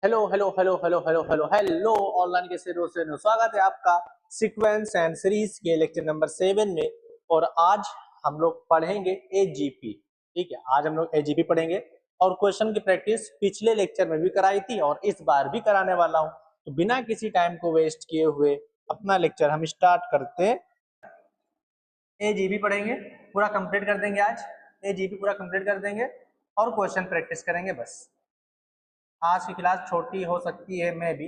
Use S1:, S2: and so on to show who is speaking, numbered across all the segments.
S1: Hello hello hello hello hello hello hello online के से स्वागत है आपका सीक्वेंस एंड सीरीज के लेक्चर नंबर 7 में। और आज हम लोग पढ़ेंगे एजीपी। ठीक है, आज हम लोग एजीपी पढ़ेंगे और क्वेश्चन की प्रैक्टिस पिछले लेक्चर में भी कराई थी और इस बार भी कराने वाला हूं। तो बिना किसी टाइम को वेस्ट किए हुए अपना लेक्चर हम स्टार्ट करते हैं। एजीपी पढ़ेंगे, पूरा कंप्लीट कर देंगे आज। एजीपी पूरा कंप्लीट कर देंगे और क्वेश्चन प्रैक्टिस करेंगे बस। आज की क्लास छोटी हो सकती है मैं भी,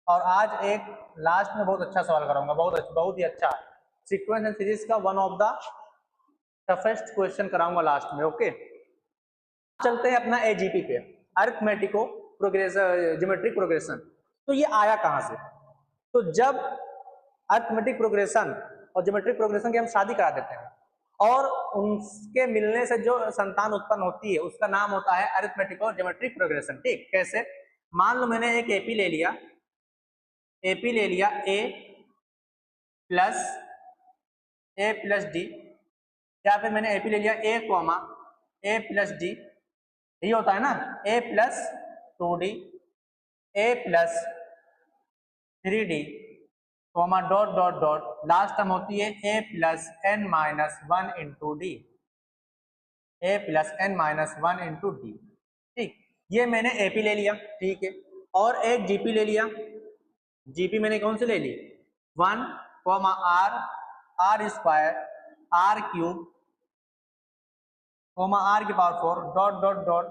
S1: और आज एक लास्ट में बहुत अच्छा सवाल कराऊंगा, बहुत ही अच्छा सीक्वेंस एंड सीरीज का one of the toughest question कराऊंगा लास्ट में। ओके, चलते हैं अपना एजीपी पे, अरिथमेटिको प्रोग्रेशन, ज्योमेट्रिक प्रोग्रेशन। तो ये आया कहां से? तो जब अरिथमेटिक प्रोग्रेशन और ज्योमेट्रिक प्रोग्रेशन की हम शादी करा देते हैं और उनके मिलने से जो संतान उत्पन्न होती है उसका नाम होता है अरिथमेटिक और ज्योमेट्रिक प्रोग्रेशन। ठीक, कैसे? मान लो मैंने एक एपी ले लिया, ए प्लस डी, या फिर मैंने एपी ले लिया ए प्लस डी, यही होता है ना, a plus 2d, a plus 3d, comma dot dot dot, last term होती है a plus n minus 1 into d, a plus n minus 1 into d. ठीक, ये मैंने एपी ले लिया, ठीक है, और एक जीपी ले लिया। जीपी मैंने कौन से ले ली? 1 comma r square r cube comma r की power 4 dot dot dot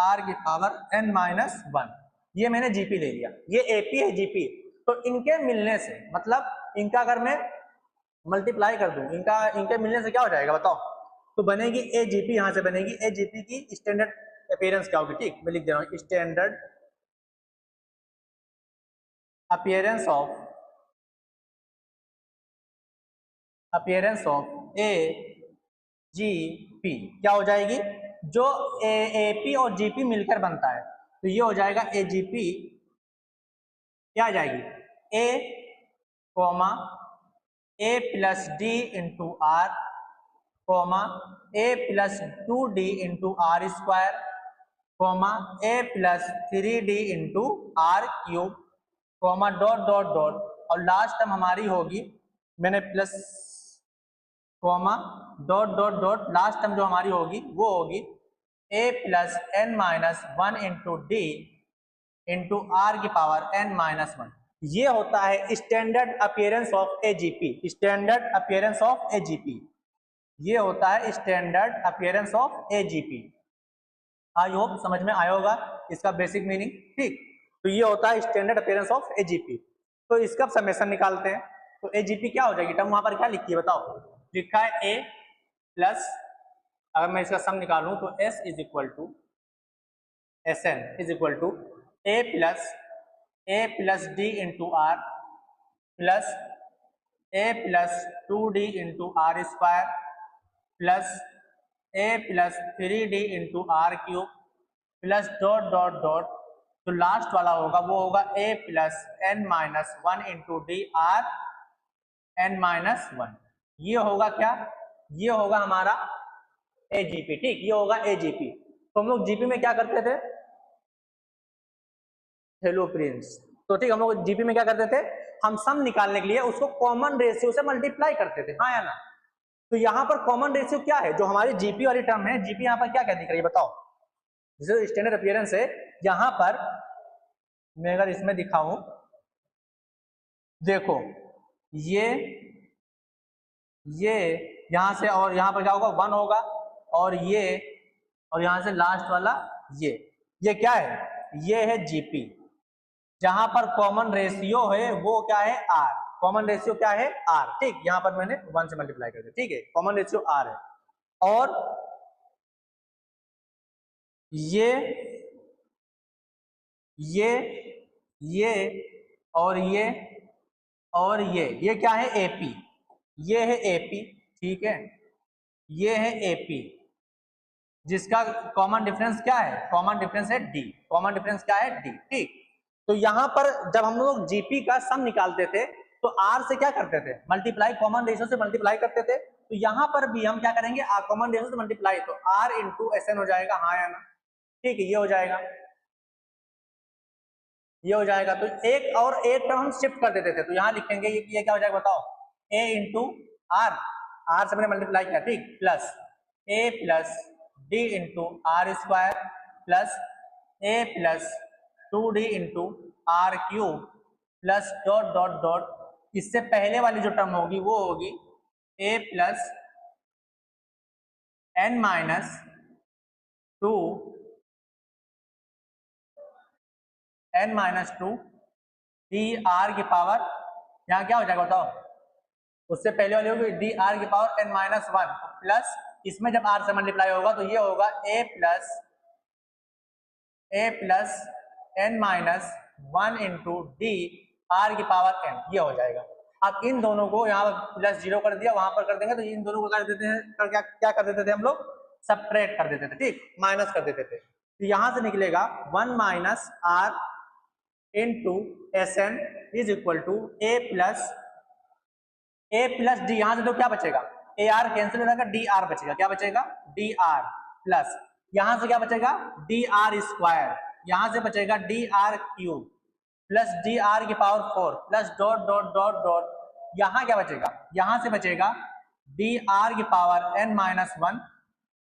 S1: r की पावर एन माइनस 1। ये मैंने जीपी ले लिया, ये एपी है जीपी। तो इनके मिलने से, मतलब इनका अगर मैं मल्टीप्लाई कर दूं, इनके मिलने से क्या हो जाएगा बताओ? तो बनेगी ए जीपी, यहां से बनेगी ए जीपी की स्टैंडर्ड अपीयरेंस क्या होगी? ठीक, मैं लिख दे रहा हूं, standard appearance of A G P क्या हो जाएगी? जो एपी और जीपी मिलकर बनता है, तो ये हो जाएगा ए जीपी, क्या आ जाएगी? A comma a plus D into r comma a plus 2d into are square comma a plus 3d into are cube comma dot dot dot, और लास्ट टर्म हमारी होगी, मैंने plus comma dot dot dot, last term जो हमारी होगी वो होगी a plus n minus 1 into d into r की पावर एन माइनस 1। ये होता है standard appearance of a GP, standard appearance of AGP. ये होता है standard appearance of AGP. I hope समझ में आया होगा इसका बेसिक मीनिंग। ठीक, तो ये होता है स्टैंडर्ड अपीयरेंस ऑफ एजीपी। तो इसका समेशन निकालते हैं। तो एजीपी क्या हो जाएगी? टर्म वहां पर क्या लिखी है बताओ? लिखा है ए प्लस, अगर मैं इसका सम निकालूं तो s is equal to s N is equal to A plus D into r plus a plus 2d into are square plus a plus 3d into are cube plus dot dot dot, तो last वाला होगा वो होगा a plus n minus 1 into d r n minus 1। ये होगा क्या? ये होगा हमारा एजीपी। ठीक, ये होगा एजीपी। तो हम लोग जीपी में क्या करते थे? Hello Prince. तो ठीक, हम लोग जीपी में क्या करते थे? हम सम निकालने के लिए उसको कॉमन रेशियो से मल्टीप्लाई करते थे, हाँ या ना? तो यहाँ पर कॉमन रेशियो क्या है? जो हमारी जीपी वाली टर्म है, जीपी यहाँ पर क्या दिख रही है बताओ? जैसे स्टैंडर्ड अपीयरेंस है, यहाँ पर मैं अगर इसमें दिखाऊं, देखो ये यहां से, और यहां पर क्या होगा? 1 होगा, और यहां से लास्ट वाला ये क्या है? ये है जीपी। जहां पर कॉमन रेशियो है वो क्या है? आर। कॉमन रेशियो क्या है? आर। ठीक, यहां पर मैंने 1 से मल्टीप्लाई कर दिया, ठीक है, कॉमन रेशियो आर है। और ये और ये क्या है? एपी। ये है एपी, ठीक है, ये है एपी, जिसका कॉमन डिफरेंस क्या है? कॉमन डिफरेंस है डी। कॉमन डिफरेंस क्या है? डी। ठीक, तो यहां पर जब हम लोग जीपी का सम निकालते थे तो आर से क्या करते थे? मल्टीप्लाई, कॉमन रेशियो से मल्टीप्लाई करते थे। तो यहां पर भी हम क्या करेंगे? कॉमन रेशियो से मल्टीप्लाई, तो आर इंटू एस एन हो जाएगा, हाँ या ना? ठीक है, ये हो जाएगा। ये हो जाएगा। तो एक और एक टर्म हम शिफ्ट कर देते थे, तो यहाँ लिखेंगे ये क्या हो जाएगा बताओ, a इंटू आर, आर से मैंने मल्टीप्लाई किया, ठीक, plus a plus D into are square plus a plus 2d into are cube plus dot dot dot, इससे पहले वाली जो टर्म होगी वो होगी a plus n minus 2 n minus 2 D are की पावर, यहाँ क्या हो जाएगा बताओ, उससे पहले वाली होगी डी आर की पावर n माइनस 1 प्लस इसमें जब r से मल्टीप्लाई होगा तो ये होगा a plus n minus 1 into d are की पावर n, ये हो जाएगा। अब इन दोनों को यहाँ प्लस 0 कर दिया, वहां पर कर देंगे तो इन दोनों को कर देते हैं, क्या कर देते थे हम लोग, सब्ट्रैक्ट कर देते थे, ठीक, माइनस कर देते थे। तो यहां से निकलेगा 1 minus R into S N is equal to A plus D, यहां से तो क्या बचेगा, ए आर कैंसिल हो जाएगा, डी आर बचेगा, क्या बचेगा, डी आर प्लस यहां से क्या बचेगा, डी आर स्क्वायर, यहां से बचेगा d r cube plus d are की power 4 plus dot dot dot dot, यहां क्या बचेगा, यहां से बचेगा डी आर की power n minus 1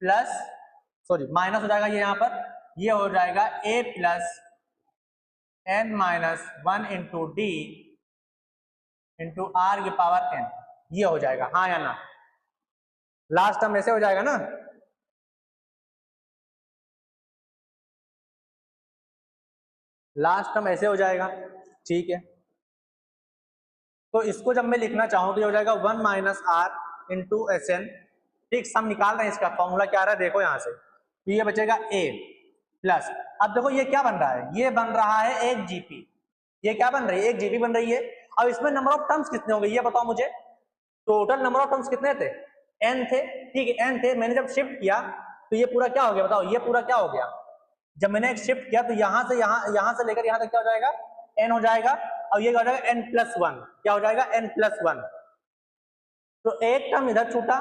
S1: plus, sorry minus हो जाएगा ये यहाँ पर, ये हो जाएगा a plus n minus 1 into d into r की पावर n, ये हो जाएगा, हाँ या ना, लास्ट टर्म ऐसे हो जाएगा ना, लास्ट टर्म ऐसे हो जाएगा, ठीक है। तो इसको जब मैं लिखना चाहूं तो ये हो जाएगा 1 minus R into S N, ठीक, सम निकाल रहे हैं, इसका फॉर्मूला क्या आ रहा है देखो यहां से, तो ये बचेगा a प्लस, अब देखो ये क्या बन रहा है, ये बन रहा है एक जीपी, ये क्या बन रही है, एक जीपी बन रही है। अब इसमें नंबर ऑफ टर्म्स कितने होंगे ये बताओ मुझे, टोटल नंबर ऑफ टर्म्स कितने थे, n थे, ठीक है, n थे, मैंने जब शिफ्ट किया तो ये पूरा क्या हो गया बताओ, ये पूरा क्या हो गया, जब मैंने एक शिफ्ट किया तो यहां से लेकर यहां तक क्या हो जाएगा, n हो जाएगा, और ये क्या हो जाएगा n प्लस 1, क्या हो जाएगा n प्लस 1, तो एक टर्म इधर छूटा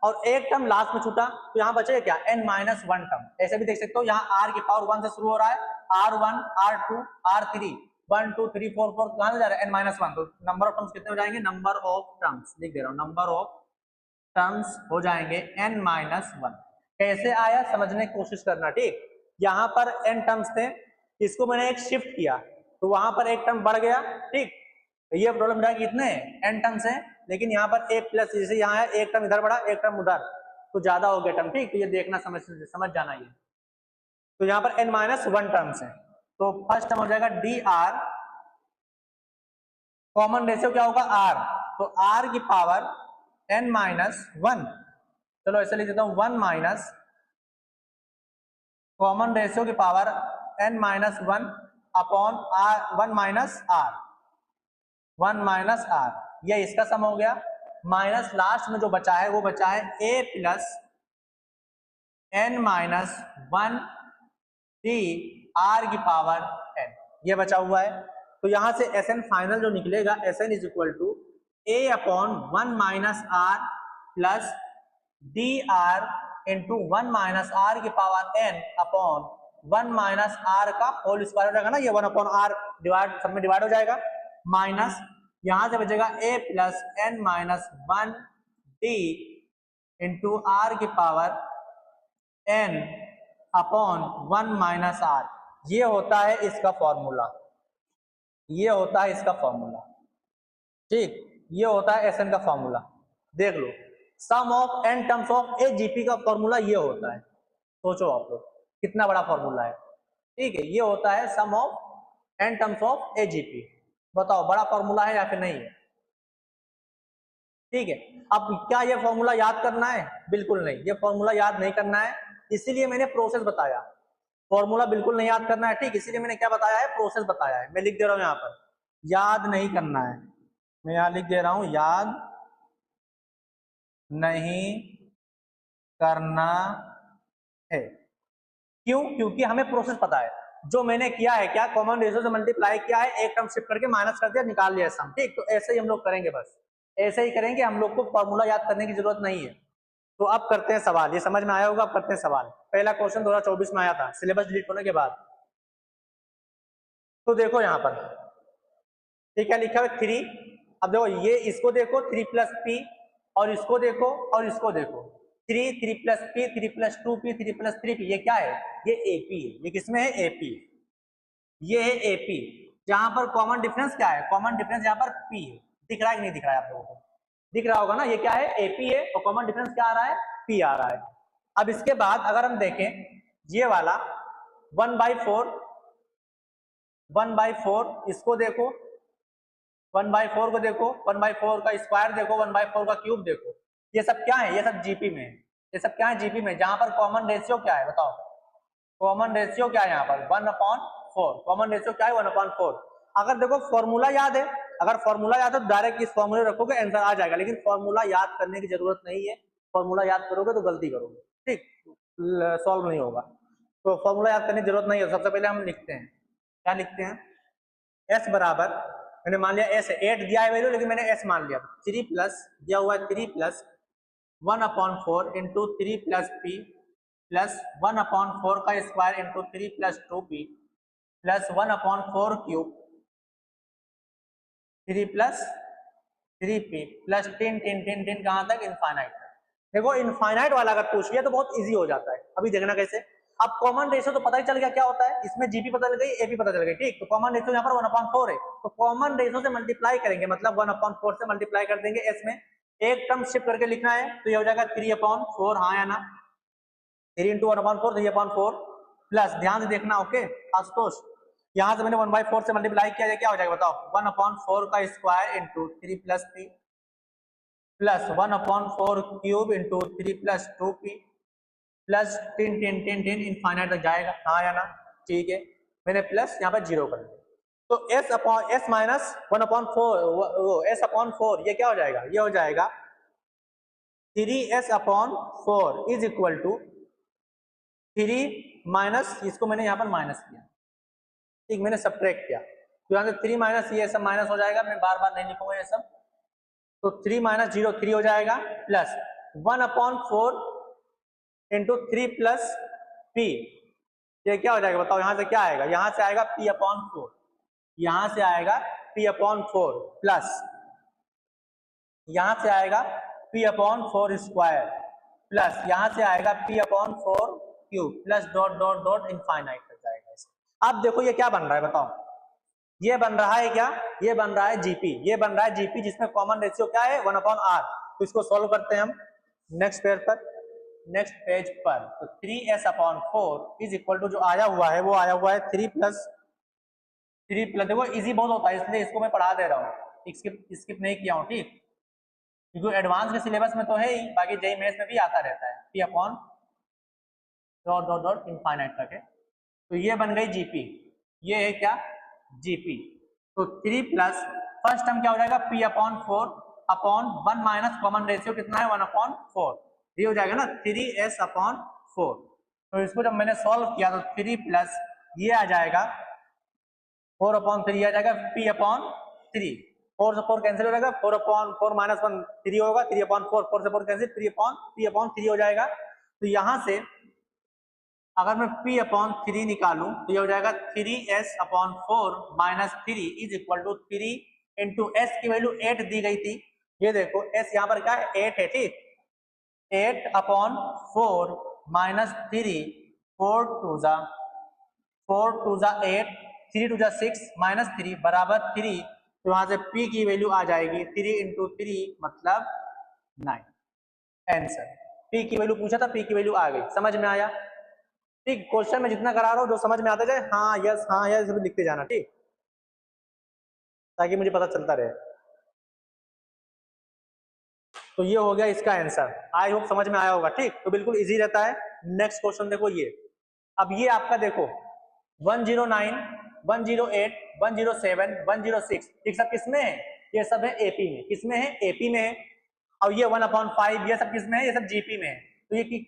S1: और एक टर्म लास्ट में छूटा, तो यहाँ बचेगा क्या, n माइनस 1 टर्म, ऐसे भी देख सकते हो, यहाँ r की पावर 1 से शुरू हो रहा है, r1 r2 r3 1 2 3 4 4, कहां से जा रहा है n माइनस 1, तो नंबर ऑफ टर्म्स कितने हो जाएंगे, नंबर ऑफ टर्म्स लिख दे रहा हूं, नंबर ऑफ टर्म्स हो जाएंगे n माइनस 1। कैसे आया समझने की कोशिश करना, ठीक, यहाँ पर n टर्म्स थे, इसको मैंने एक शिफ्ट किया तो वहां पर एक टर्म बढ़ गया, ठीक, ये प्रॉब्लम रहा कि कितने n टर्म्स हैं, लेकिन यहाँ पर एक प्लस, जैसे यहाँ है एक टर्म इधर बढ़ा एक टर्म उधर, तो ज्यादा हो गया टर्म, ठीक, तो ये देखना समझ जाना ये, तो यहाँ पर n माइनस 1 टर्म्स है, तो फर्स्ट टर्म हो जाएगा डी आर, कॉमन रेशियो क्या होगा r, तो r की पावर n माइनस 1, चलो ऐसे लिख देता हूं 1 माइनस कॉमन रेशियो की power n minus 1 upon r, 1 minus r, 1 minus r, ये इसका सम हो गया, माइनस लास्ट में जो बचा है वो बचा है a plus n minus 1 D R की पावर n, ये बचा हुआ है। तो यहां से Sn फाइनल जो निकलेगा, Sn is equal to a upon 1 minus r plus d r into 1 minus r की power n upon 1 minus r का होल स्क्वायर हो जाएगा ना, ये 1 अपॉन आर डिवाइड, सब में डिवाइड हो जाएगा, माइनस यहां से बचेगा a plus n minus 1 d into r की power n upon 1 minus r, ये होता है इसका फॉर्मूला, ये होता है इसका फॉर्मूला, ठीक, ये होता है Sn का फॉर्मूला, देख लो, sum of n terms of a GP का फॉर्मूला ये होता है, सोचो आप लोग कितना बड़ा फॉर्मूला है, ठीक है, ये होता है sum of n terms of a GP, बताओ बड़ा फॉर्मूला है या फिर नहीं है, ठीक है। अब क्या ये फॉर्मूला याद करना है, बिल्कुल नहीं, ये फॉर्मूला याद नहीं करना है, इसीलिए मैंने प्रोसेस बताया, फॉर्मूला बिल्कुल नहीं याद करना है, ठीक, इसीलिए मैंने क्या बताया है, प्रोसेस बताया है, मैं लिख दे रहा हूं यहाँ पर, याद नहीं करना है, मैं यहाँ लिख दे रहा हूं, याद नहीं करना है, क्यों, क्योंकि हमें प्रोसेस पता है, जो मैंने किया है क्या, कॉमन रेशियो से मल्टीप्लाई किया है, एक टर्म शिफ्ट करके माइनस कर दिया, निकाल लिया सम, ठीक, तो ऐसे ही हम लोग करेंगे, बस ऐसे ही करेंगे, हम लोग को फॉर्मूला याद करने की जरूरत नहीं है। तो अब करते हैं सवाल, ये समझ में आया होगा, अब करते हैं सवाल। पहला क्वेश्चन 2024 में आया था, सिलेबस डिलीट होने के बाद। तो देखो यहाँ पर ये क्या लिखा है 3। अब देखो ये इसको देखो 3 प्लस पी, और इसको देखो और इसको देखो 3 plus P 3 plus 2 P 3 plus 3 P. ये क्या है? ये एपी है। ये किसमें है? एपी। ये है एपी। जहां पर कॉमन डिफरेंस क्या है? कॉमन डिफरेंस यहाँ पर पी है। दिख रहा है कि नहीं दिख रहा है आप लोगों को? दिख रहा होगा ना। ये क्या है? एपी है और कॉमन डिफरेंस क्या आ रहा है? पी आ रहा है। अब इसके बाद अगर हम देखें ये वाला 1/4, 1/4 इसको देखो, 1/4 को देखो, 1/4 का स्क्वायर देखो, 1/4 का क्यूब देखो। ये सब क्या है? ये सब जीपी में है। ये सब क्या है? जीपी में। जहां पर कॉमन रेशियो क्या है बताओ? कॉमन रेशियो क्या है यहाँ पर? 1/4। कॉमन रेशियो क्या है? 1/4। अगर देखो फॉर्मूला याद है, अगर फॉर्मूला याद है तो डायरेक्ट इस फॉर्मूले रखोगे आंसर आ जाएगा, लेकिन फॉर्मूला याद करने की जरूरत नहीं है। फॉर्मूला याद करोगे तो गलती करोगे, ठीक, सॉल्व नहीं होगा। तो फॉर्मूला याद करने की जरूरत नहीं है। सबसे पहले हम लिखते हैं, क्या लिखते हैं? एस बराबर, मैंने मान लिया एस 8 दिया है वैल्यू, लेकिन मैंने एस मान लिया। 3 प्लस दिया हुआ है 3 plus 1/4 into 3 plus P plus 1/4 का square into 3 plus 2p plus 1/4 cube 3 plus 3p plus 10 कहाँ तक? इनफाइनाइट। देखो इनफाइनाइट वाला अगर पूछ लिया तो बहुत इजी हो जाता है। अभी देखना कैसे। अब कॉमन रेशियो तो पता ही चल गया क्या होता है। इसमें जीपी पता चल गई, एपी पता चल गई, ठीक। तो कॉमन रेशियो यहाँ पर 1/4 है, तो कॉमन रेशियो से मल्टीप्लाई करेंगे, मतलब 1/4 से मल्टीप्लाई कर देंगे। एस में एक टर्म शिफ्ट करके लिखना है, तो ये हो जाएगा 3/4, हाँ या ना? 3 इंटू 1/4 3/4 प्लस, ध्यान से देखना, ओके आशुतोष, यहां से मैंने 1/4 से मल्टीप्लाई किया, क्या हो जाएगा बताओ? 1/4 का square into 3 plus P plus 1/4 cube into 3 plus 2p plus 10 infinite तक जाएगा, हाँ या ना? ठीक है, मैंने प्लस यहाँ पर 0 कर दिया। तो s माइनस 1/4 s/4 ये क्या हो जाएगा? ये हो जाएगा 3s/4 is equal to 3 minus, इसको मैंने यहाँ पर माइनस किया, ठीक, मैंने सब्ट्रैक्ट किया, तो यहाँ से 3 माइनस ये सब माइनस हो जाएगा, मैं बार बार नहीं लिखूंगा ये सब। तो 3 माइनस 0 3 हो जाएगा, प्लस 1/4 इंटू 3 प्लस पी, ये क्या हो जाएगा बताओ? यहाँ से क्या आएगा? यहाँ से आएगा p/4, यहाँ से आएगा p/4 प्लस यहाँ से आएगा p/4 स्क्वायर प्लस यहाँ से आएगा p/4 cube plus dot dot dot infinite तक जाएगा। अब देखो ये क्या बन रहा है बताओ? ये बन रहा है क्या? ये बन रहा है जीपी। ये बन रहा है जीपी जिसमें कॉमन रेशियो क्या है? 1/r। तो इसको सॉल्व करते हैं हम नेक्स्ट पेज पर। नेक्स्ट पेज पर तो 3s/4 इज इक्वल टू, जो आया हुआ है वो आया हुआ है 3 प्लस, देखो इजी बहुत होता है इसलिए इसको मैं पढ़ा दे रहा हूँ, स्किप नहीं किया हूँ, ठीक, क्योंकि एडवांस के सिलेबस में तो है ही, बाकी जेईई मेंस में भी आता रहता है। p upon dot dot dot infinite तक है। तो ये बन गई जीपी, ये है क्या? जीपी। तो 3 प्लस फर्स्ट टर्म क्या हो जाएगा? p/4 upon 1 minus common ratio कितना है? 1/4, ये हो जाएगा ना 3s/4। तो इसको जब मैंने सॉल्व किया तो 3 प्लस ये आ जाएगा 4/3 आ जाएगा p/3, 4 से 4 कैंसिल हो जाएगा, 4/4 माइनस 1 3 होगा, 3/4 4 से 4 कैंसिल, 3/3 हो जाएगा। तो यहां से अगर मैं p/3 निकालूं तो ये हो जाएगा 3s/4 minus 3 is equal to 3 into S की वैल्यू 8 दी गई थी, ये देखो s यहाँ पर क्या है? 8 है, ठीक, 8/4 माइनस 3, 4 टू जा 8, 3 टू जा 6 माइनस 3 बराबर 3। तो वहां से p की वैल्यू आ जाएगी 3 इंटू 3 मतलब 9। आंसर p की वैल्यू पूछा था, p की वैल्यू आ गई। समझ में आया? ठीक, क्वेश्चन में जितना करा रहा हूँ जो समझ में आता जाए हाँ यस सब लिखते जाना, ठीक, ताकि मुझे पता चलता रहे। तो ये हो गया इसका आंसर, आई होप समझ में आया होगा, ठीक। तो बिल्कुल इजी रहता है। नेक्स्ट क्वेश्चन देखो ये, अब ये आपका देखो 109 108 107 106, ठीक, सब किसमें है? ये सब है एपी में। किसमें है? एपी में है। और ये 1/5 ये सब किसमें है? ये सब जीपी में है। तो ये ये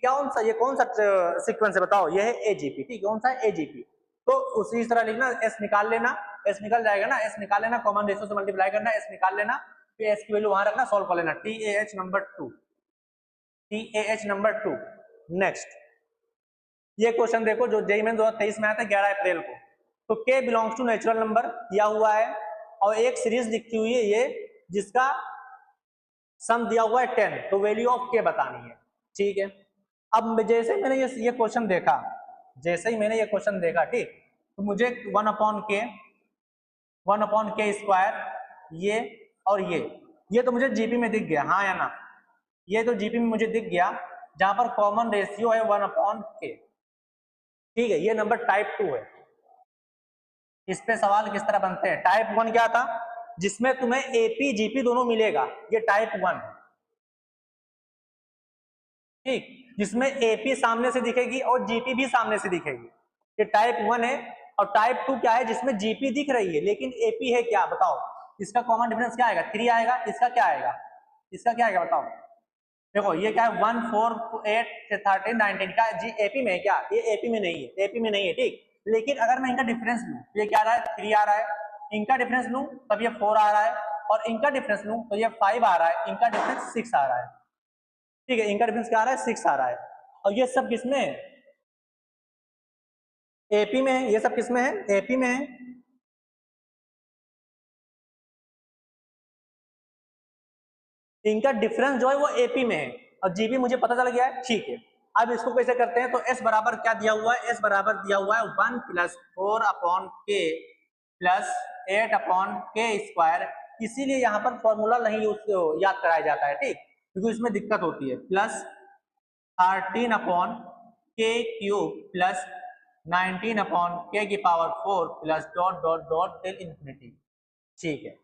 S1: कौन सा सीक्वेंस है बताओ? ये है एजीपी, ठीक, कौन सा है? एजीपी। तो उसी तरह लिखना, एस निकाल लेना, एस निकल जाएगा ना, एस निकाल लेना, कॉमन रेशियो से मल्टीप्लाई करना, एस निकाल लेना, फिर एस की वैल्यू वहां रखना, सॉल्व कर लेना। TAH number 2। नेक्स्ट ये क्वेश्चन देखो जो जेईई मेंस 2023 में आया था 11 अप्रैल को। तो k belongs to natural number दिया हुआ है और एक सीरीज लिखी हुई है ये जिसका सम दिया हुआ है 10, तो वैल्यू ऑफ k बतानी है। ठीक है, अब जैसे मैंने ये क्वेश्चन देखा, जैसे ही मैंने ये क्वेश्चन देखा, ठीक, तो मुझे 1/k स्क्वायर ये और ये तो मुझे जीपी में दिख गया, हाँ या ना, ये तो जीपी में मुझे दिख गया जहां पर कॉमन रेशियो है 1/k। ठीक है, ये नंबर टाइप 2 है। इस पे सवाल किस तरह बनते हैं? टाइप 1 क्या था? जिसमें तुम्हें एपी जीपी दोनों मिलेगा, ये टाइप 1 है। ठीक, जिसमें एपी सामने से दिखेगी और जीपी भी सामने से दिखेगी, ये टाइप 1 है। और टाइप 2 क्या है? जिसमें जीपी दिख रही है लेकिन एपी है क्या, बताओ। इसका कॉमन डिफरेंस क्या आएगा? 3 आएगा। इसका क्या आएगा? इसका क्या आएगा बताओ। देखो ये क्या है, 1 4 8 13 19 का जी एपी में है क्या? ये एपी में नहीं है, एपी में नहीं है। ठीक, लेकिन अगर मैं इनका डिफरेंस लूं, ये क्या आ रहा है? 3 आ रहा है। इनका डिफरेंस लूं तब ये 4 आ रहा है, और इनका डिफरेंस लूं तो ये 5 आ रहा है, इनका डिफरेंस 6 आ रहा है। ठीक है, इनका डिफरेंस क्या आ रहा है? 6 आ रहा है। और ये सब किसमें है? एपी में है। ये सब किसमें है? एपी में है। इनका डिफरेंस जो है वो एपी में है और जीबी मुझे पता चल गया है। ठीक है, अब इसको कैसे करते हैं? तो एस बराबर क्या दिया हुआ है? एस बराबर दिया हुआ है 1 + 4/k + 8/k स्क्वायर। इसीलिए यहाँ पर फॉर्मूला नहीं याद कराया जाता है, ठीक, क्योंकि इसमें दिक्कत होती है। Plus 13/k³ plus 19/k⁴ plus dot dot dot till infinity. ठीक है,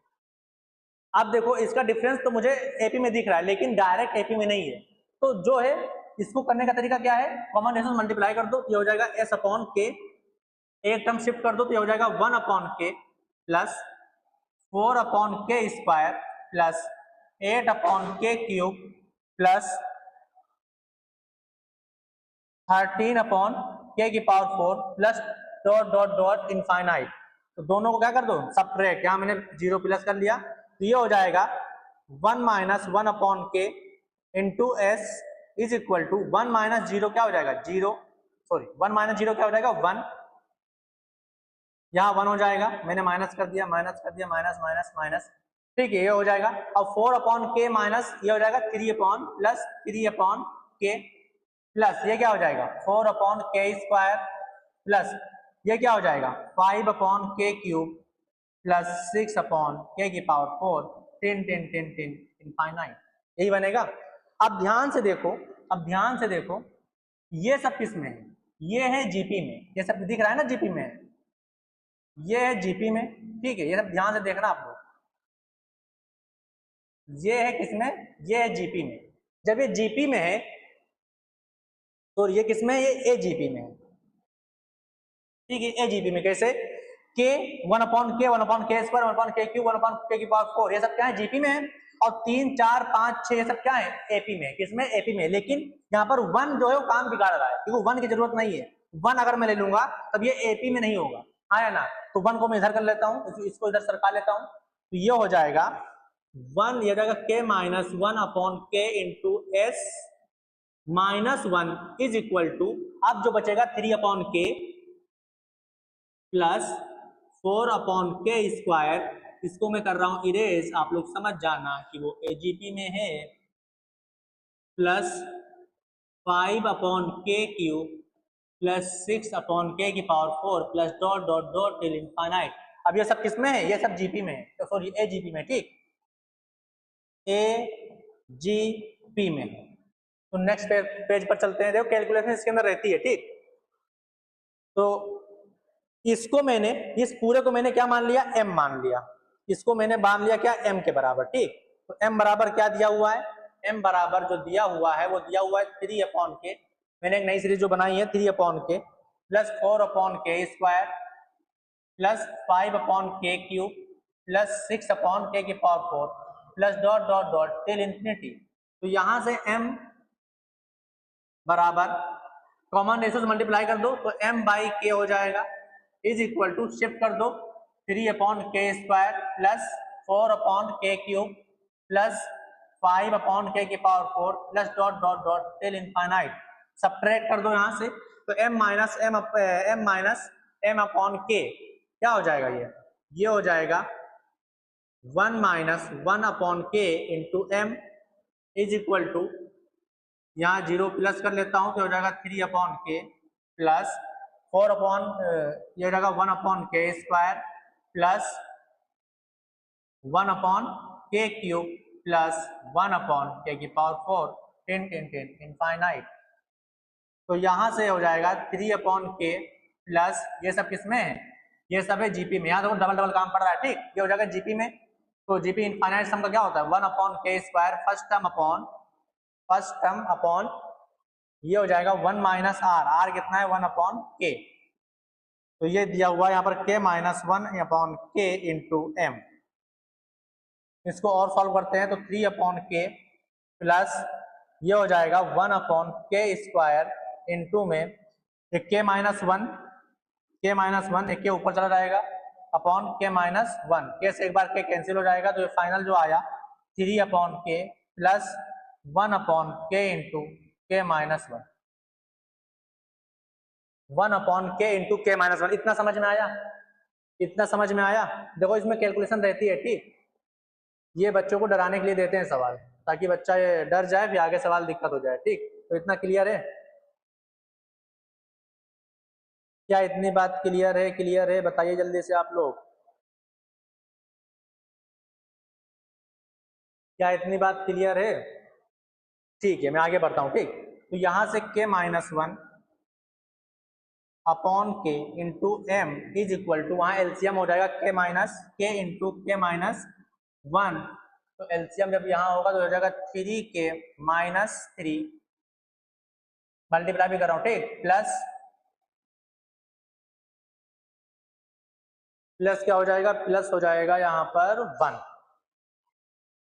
S1: अब देखो इसका डिफरेंस तो मुझे एपी में दिख रहा है लेकिन डायरेक्ट एपी में नहीं है, तो जो है इसको करने का तरीका क्या है? कॉमन डिफरेंस मल्टीप्लाई कर दो, ये हो जाएगा s/k। एक टर्म शिफ्ट कर दो तो ये हो जाएगा 1/k plus 4/k square plus 8/k³ plus 13/k⁴ plus dot dot dot infinite. तो दोनों को क्या कर दो? सबट्रैक्ट। यहाँ मैंने 0 प्लस कर लिया, तो ये हो जाएगा 1 - 1/k into S is equal to 1 - 0 क्या हो जाएगा? 0, सॉरी 1 - 0 क्या हो जाएगा? 1। यहाँ 1 हो जाएगा, मैंने माइनस कर दिया, माइनस कर दिया, माइनस माइनस माइनस। ठीक है, ये हो जाएगा। अब 4/k माइनस ये हो जाएगा 3/k प्लस ये क्या हो जाएगा? 4/k स्क्वायर प्लस ये क्या हो जाएगा? 5/k³ plus 6/k⁴ 10 10 10 10 infinite. यही बनेगा। अब ध्यान से देखो, अब ध्यान से देखो, ये सब किस में है? ये है जीपी में। ये सब दिख रहा है ना जीपी में, ये है जीपी में। ठीक है, ये सब ध्यान से देखना आप लोग। ये है किसमें? ये है जीपी में। जब ये जीपी में है तो ये किसमें? ये एजीपी में है। ठीक है, एजीपी में कैसे? k 1/k 1/k square 1/k³ 1/k⁴ ये सब क्या है? जीपी में है। और 3 4 5 6 ये सब क्या है? एपी में। किसमें? एपी में। लेकिन यहाँ पर 1 जो है वो काम बिगाड़ रहा है, क्योंकि 1 की जरूरत नहीं है। 1 अगर मैं ले लूंगा तब ये एपी में नहीं होगा, हाँ या ना? तो 1 को मैं इधर कर लेता हूँ, इसको इधर सरका लेता हूँ, तो ये हो जाएगा 1, ये हो जाएगा k - 1/k into S -1 is equal to, अब जो बचेगा 3/k प्लस 4/k स्क्वायर। इसको मैं कर रहा हूं इरेज, आप लोग समझ जाना कि वो एजीपी में है, plus 5/k³ plus 6/k⁴ plus dot dot dot till infinite. अब ये सब किसमें है? ये सब जीपी में है, तो सॉरी एजीपी में। ठीक, एजीपी में है। तो नेक्स्ट पेज पर चलते हैं। देखो कैलकुलेशन इसके अंदर रहती है, ठीक। तो इसको मैंने, इस पूरे को मैंने क्या मान लिया? m मान लिया। इसको मैंने मान लिया क्या? m के बराबर। ठीक, तो m बराबर क्या दिया हुआ है? m बराबर जो दिया हुआ है वो दिया हुआ है 3/k। मैंने एक नई सीरीज जो बनाई है 3/k plus 4/k square plus 5/k³ plus 6/k⁴ plus dot dot dot till infinity. तो यहां से m बराबर कॉमन रेशियो से मल्टीप्लाई कर दो तो m/k हो जाएगा, इज इक्वल टू शिफ्ट कर दो 3/k square plus 4/k³ plus 5/k⁴ plus dot dot dot till infinite. Subtract कर दो यहाँ से, तो m - m/k क्या हो जाएगा ये हो जाएगा 1 minus 1/k into m is equal to, यहाँ 0 प्लस कर लेता हूँ तो हो जाएगा 3/k प्लस 4 अपॉन ये हो जाएगा 1/k square plus 1/k cube plus 1/k की पावर 4 10 10 10 इनफाइनाइट। तो यहाँ से हो जाएगा 3/k प्लस ये सब किसमें है, ये सब है जीपी में। यहाँ देखो डबल डबल काम पड़ रहा है, ठीक, ये हो जाएगा जीपी में। तो जीपी इनफाइनाइट सम का क्या होता है 1/k square first term upon ये हो जाएगा 1 माइनस आर कितना है 1/k। तो ये दिया हुआ है यहाँ पर k minus 1/k into m। इसको और सॉल्व करते हैं तो 3/k प्लस ये हो जाएगा 1/k स्क्वायर इंटू में एक k माइनस वन एक के ऊपर चला जाएगा अपॉन k माइनस 1, k से एक बार k कैंसिल हो जाएगा तो ये फाइनल जो आया 3/k plus 1/k into k minus 1/k into k minus 1। इतना समझ में आया? देखो इसमें कैलकुलेशन रहती है, ठीक, ये बच्चों को डराने के लिए देते हैं सवाल, ताकि बच्चा ये डर जाए फिर आगे सवाल दिक्कत हो जाए, ठीक। तो इतना क्लियर है? क्या इतनी बात क्लियर है? बताइए जल्दी से आप लोग, क्या इतनी बात क्लियर है? ठीक है, मैं आगे बढ़ता हूँ, ठीक। तो यहां से k minus 1/k into m is equal to, वहां एलसीएम हो जाएगा k इंटू k माइनस 1। तो एलसीएम जब यहाँ होगा तो हो जाएगा 3k माइनस 3, मल्टीप्लाई भी कर रहा हूँ, ठीक, प्लस क्या हो जाएगा, प्लस हो जाएगा यहाँ पर 1।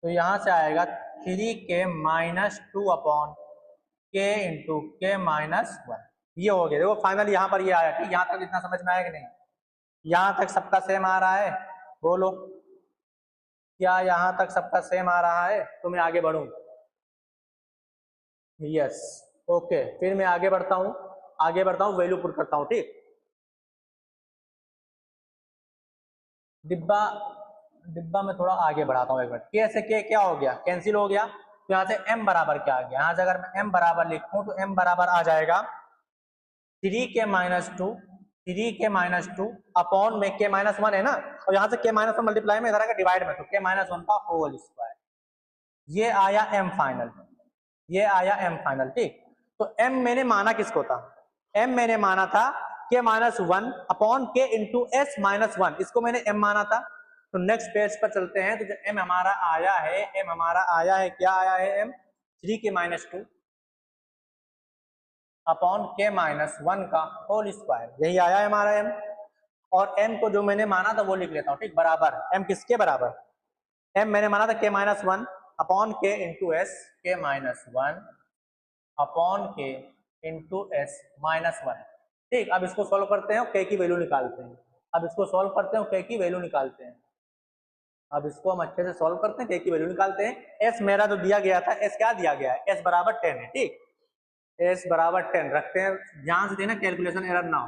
S1: तो यहाँ से आएगा 3k minus 2/k into k minus 1। ये हो गया, देखो फाइनल यहाँ पर ये आया, ठीक। यहाँ तक इतना समझ में आया कि नहीं? यहाँ तक सबका सेम आ रहा है? बोलो, क्या यहाँ तक सबका सेम आ रहा है? तो मैं आगे बढ़ूँ? यस, ओके, फिर मैं आगे बढ़ता हूँ, वैल्यू पुट करता हूँ, ठीक। डिब्बा में थोड़ा आगे बढ़ाता हूँ एक मिनट। के से के क्या हो गया, कैंसिल हो गया, तो यहाँ से m बराबर क्या आ गया, यहाँ से अगर मैं m बराबर लिखूं तो m बराबर आ जाएगा 3k माइनस टू अपॉन में k माइनस 1 है ना, और यहाँ से k माइनस 1 मल्टीप्लाई में इधर आएगा डिवाइड में, तो k माइनस 1 का होल स्क्वायर। ये आया m फाइनल, ठीक। तो m मैंने माना किसको था, m मैंने माना था k minus 1 upon k into s minus 1, इसको मैंने m माना था। तो नेक्स्ट पेज पर चलते हैं, तो जो m हमारा आया है क्या आया है m 3k minus 2 upon k minus 1 का होल स्क्वायर, यही आया है हमारा m। और m को जो मैंने माना था वो लिख लेता हूँ, ठीक, बराबर m किसके बराबर, m मैंने माना था k minus 1 upon k into s, k minus 1 upon k into s minus 1, ठीक। अब इसको सॉल्व करते हैं, k की वैल्यू निकालते हैं। k की वैल्यू निकालते हैं। अब इसको हम अच्छे से सॉल्व करते हैं, k की वैल्यू निकालते हैं। s मेरा जो दिया गया था, s क्या दिया गया है, s बराबर 10 है, ठीक, s बराबर 10 रखते हैं। ध्यान से देना, कैलकुलेशन एरर ना हो,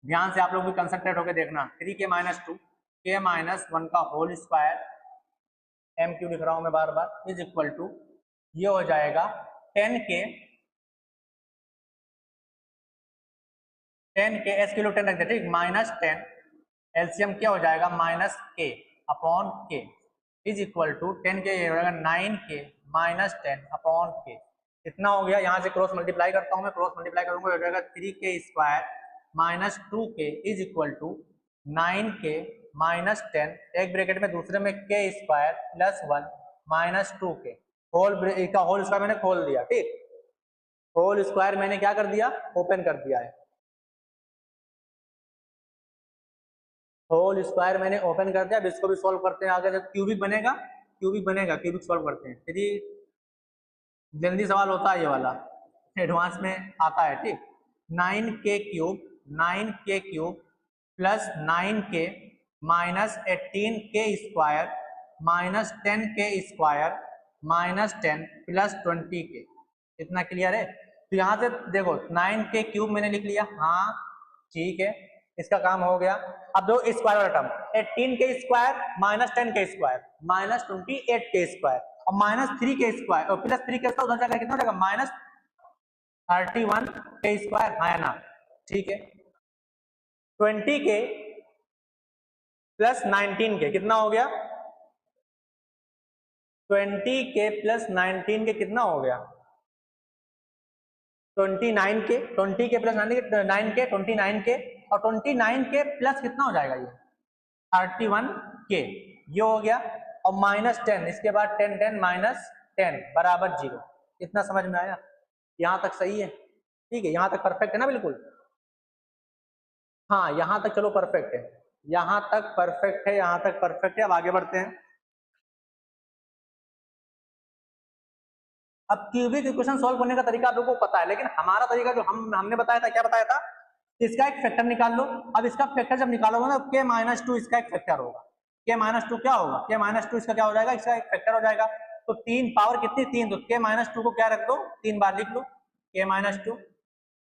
S1: ध्यान से आप लोग भी कंसंट्रेट होकर देखना। 3k माइनस 2 k माइनस 1 का होल स्क्वायर, m क्यों लिख रहा हूं मैं बार बार, इज इक्वल टू ये हो जाएगा 10k s किलो 10 रख दे, ठीक, माइनस 10 एलसीएम क्या हो जाएगा minus k upon k is equal to 10k हो जाएगा 9k माइनस 10 अपॉन k। इतना हो गया। यहाँ से क्रॉस मल्टीप्लाई करता हूँ मैं, क्रॉस मल्टीप्लाई करूंगा, हो जाएगा 3k square minus 2k is equal to 9k minus 10, एक ब्रैकेट में दूसरे में k square plus 1 minus 2k का होल स्क्वायर मैंने खोल दिया, ठीक, होल स्क्वायर मैंने क्या कर दिया, ओपन कर दिया है, होल स्क्वायर मैंने ओपन कर दिया। अब इसको भी सॉल्व करते हैं आगे, जब क्यूबिक बनेगा, क्यूबिक सॉल्व करते हैं। यदि जल्दी सवाल होता है ये वाला, एडवांस में आता है, ठीक। 9k cube plus 9k minus 18k square minus 10k square minus 10 plus 20k। इतना क्लियर है? तो यहाँ से देखो 9k क्यूब मैंने लिख लिया, हाँ ठीक है, इसका काम हो गया। अब दो स्क्वायर वाला टर्म, 18 के स्क्वायर माइनस 10 के स्क्वायर माइनस 28 के स्क्वायर और माइनस 3 के स्क्वायर और प्लस 3 के स्क्वायर उधर जाकर कितना हो जाएगा माइनस 31 के स्क्वायर, हाँ ना, ठीक है। 20 के प्लस 19 के कितना हो गया, 20 के प्लस 19 के कितना हो गया 29 के, 20 के प्लस 9 के 29 के और 29 के प्लस कितना हो जाएगा ये 31 के, ये हो गया। और माइनस 10 इसके बाद 10 10 माइनस 10 बराबर 0। इतना समझ में आया, यहां तक सही है, ठीक है, यहां तक परफेक्ट है ना बिल्कुल, हाँ यहां तक चलो परफेक्ट है, यहां तक परफेक्ट है, यहां तक परफेक्ट है। अब आगे बढ़ते हैं। अब क्यूबिक इक्वेशन सॉल्व करने का तरीका आप लोगों को पता है, लेकिन हमारा तरीका जो हमने बताया था, क्या बताया था, इसका एक फैक्टर निकाल लो। अब इसका फैक्टर जब निकालोगे ना k माइनस 2 इसका एक फैक्टर होगा, k माइनस 2 क्या होगा, k माइनस 2 इसका क्या हो जाएगा, इसका एक फैक्टर हो जाएगा। तो 3 पावर कितनी 3, तो k माइनस 2 को क्या रख दो 3 बार लिख लो, k minus 2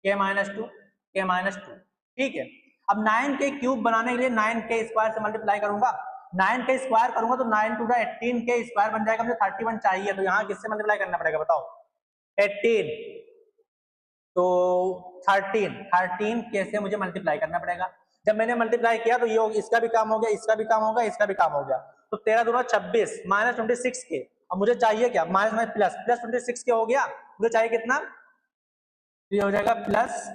S1: k minus 2 k minus 2, ठीक है। अब 9 के क्यूब बनाने के लिए 9 के स्क्वायर से मल्टीप्लाई करूंगा, 9 के स्क्वायर करूंगा तो 9 टू 18 के स्क्वायर बन जाएगा, मुझे 31 चाहिए, तो यहाँ किससे मल्टीप्लाई करना पड़ेगा बताओ, 18 तो 13 कैसे मुझे मल्टीप्लाई करना पड़ेगा। जब मैंने मल्टीप्लाई किया तो ये हो, इसका भी काम हो गया, इसका भी काम होगा, इसका भी काम हो गया, तो 13 दूना 26 माइनस 26 के, अब मुझे चाहिए क्या माइनस में प्लस, प्लस 26 के हो गया, मुझे चाहिए कितना, ये हो जाएगा प्लस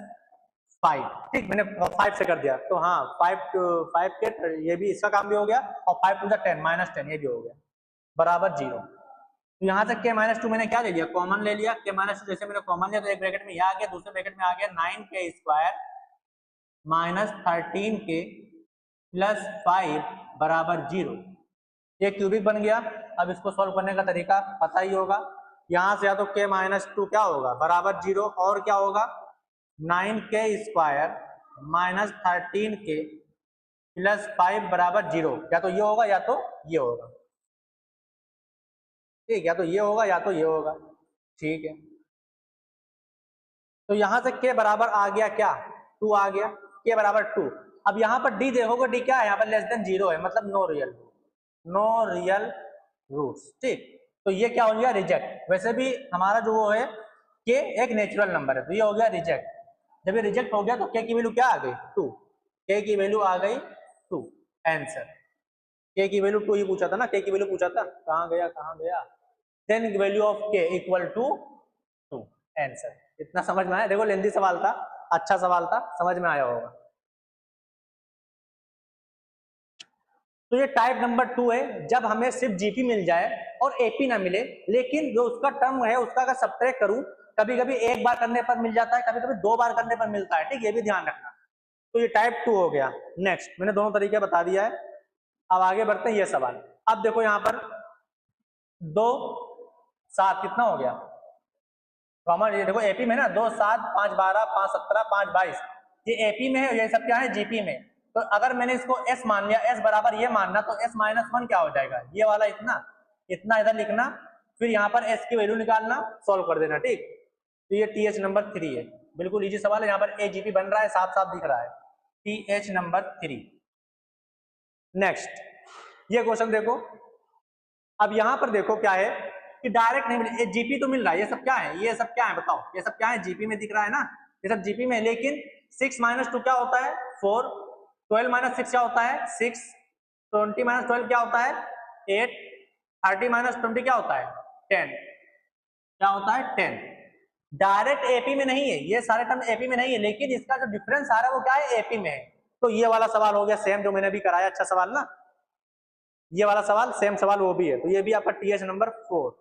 S1: 5, ठीक, मैंने 5 से कर दिया, तो हाँ 5 के ये भी इसका काम भी हो गया और 5 टू 10 माइनस 10 ये भी हो गया बराबर 0। तो यहाँ तक के माइनस 2 मैंने क्या ले लिया, कॉमन ले लिया, के माइनस 2 जैसे मैंने कॉमन लिया तो एक ब्रैकेट में ये आ गया, दूसरे ब्रैकेट में आ गया 9 के स्क्वायर माइनस 13 के प्लस 5 बराबर 0, ये क्यूबिक बन गया। अब इसको सॉल्व करने का तरीका पता ही होगा, यहाँ से या तो के माइनस 2 क्या होगा बराबर 0 और क्या होगा 9 के स्क्वायर माइनस 13 के प्लस 5 बराबर 0, या तो ये होगा या तो ये होगा, ठीक, या तो ये होगा या तो ये होगा, ठीक है। तो यहां से के बराबर आ गया क्या 2 आ गया, के बराबर 2। अब यहाँ पर डी देखोगे, डी क्या है यहाँ पर लेस देन 0 है, मतलब नो रियल रूट्स, ठीक। तो ये क्या हो गया रिजेक्ट, वैसे भी हमारा जो वो है के एक नेचुरल नंबर है, तो ये हो गया रिजेक्ट। जब ये रिजेक्ट हो गया तो के की वैल्यू क्या आ गई 2, के की वैल्यू आ गई 2, आंसर के की वैल्यू 2 ही पूछा था ना, के की वैल्यू पूछा था, कहाँ गया, देन वैल्यू ऑफ के इक्वल टू 2, आंसर। इतना समझ में आया, देखो लेंथी सवाल था, अच्छा सवाल था, समझ में आया होगा। तो ये टाइप नंबर 2 है, जब हमें सिर्फ जीपी मिल जाए और एपी ना मिले, लेकिन जो उसका टर्म है उसका अगर सब्ट्रैक्ट करूं, कभी कभी एक बार करने पर मिल जाता है, कभी कभी 2 बार करने पर मिलता है, ठीक, ये भी ध्यान रखना। तो ये टाइप 2 हो गया। नेक्स्ट, मैंने दोनों तरीके बता दिया है, अब आगे बढ़ते हैं ये सवाल। अब देखो यहाँ पर 2 7 कितना हो गया कॉमन, ये देखो एपी में ना 2 7 5 12 5 17 5 22, ये एपी में है, ये सब क्या है जीपी में। तो अगर मैंने इसको एस मान लिया, एस बराबर ये मानना, तो एस माइनस 1 क्या हो जाएगा, ये वाला इतना इधर लिखना, फिर यहाँ पर एस की वैल्यू निकालना, सॉल्व कर देना, ठीक। तो ये टीएच नंबर 3 है, बिल्कुल इजी सवाल है, यहाँ पर एजीपी बन रहा है, साफ साफ दिख रहा है, टीएच नंबर 3। नेक्स्ट, ये क्वेश्चन देखो, अब यहाँ पर देखो क्या है कि डायरेक्ट नहीं मिले, जीपी तो मिल रहा है, ये सब क्या है, ये सब क्या है बताओ, ये सब क्या है, जीपी में दिख रहा है ना, ये सब जीपी में, लेकिन 6 माइनस 2 क्या होता है 4, 12 माइनस 6 क्या होता है 6, 20 माइनस 12 क्या होता है 8, 30 माइनस 20 क्या होता है 10, क्या होता है 10। डायरेक्ट एपी में नहीं है, ये सारे टर्म एपी में नहीं है, लेकिन इसका जो डिफरेंस आ रहा है वो क्या है एपी में है। तो ये वाला सवाल हो गया सेम जो मैंने भी कराया, अच्छा सवाल ना, ये वाला सवाल सेम सवाल वो भी है, तो ये भी आपका टीएच नंबर 4,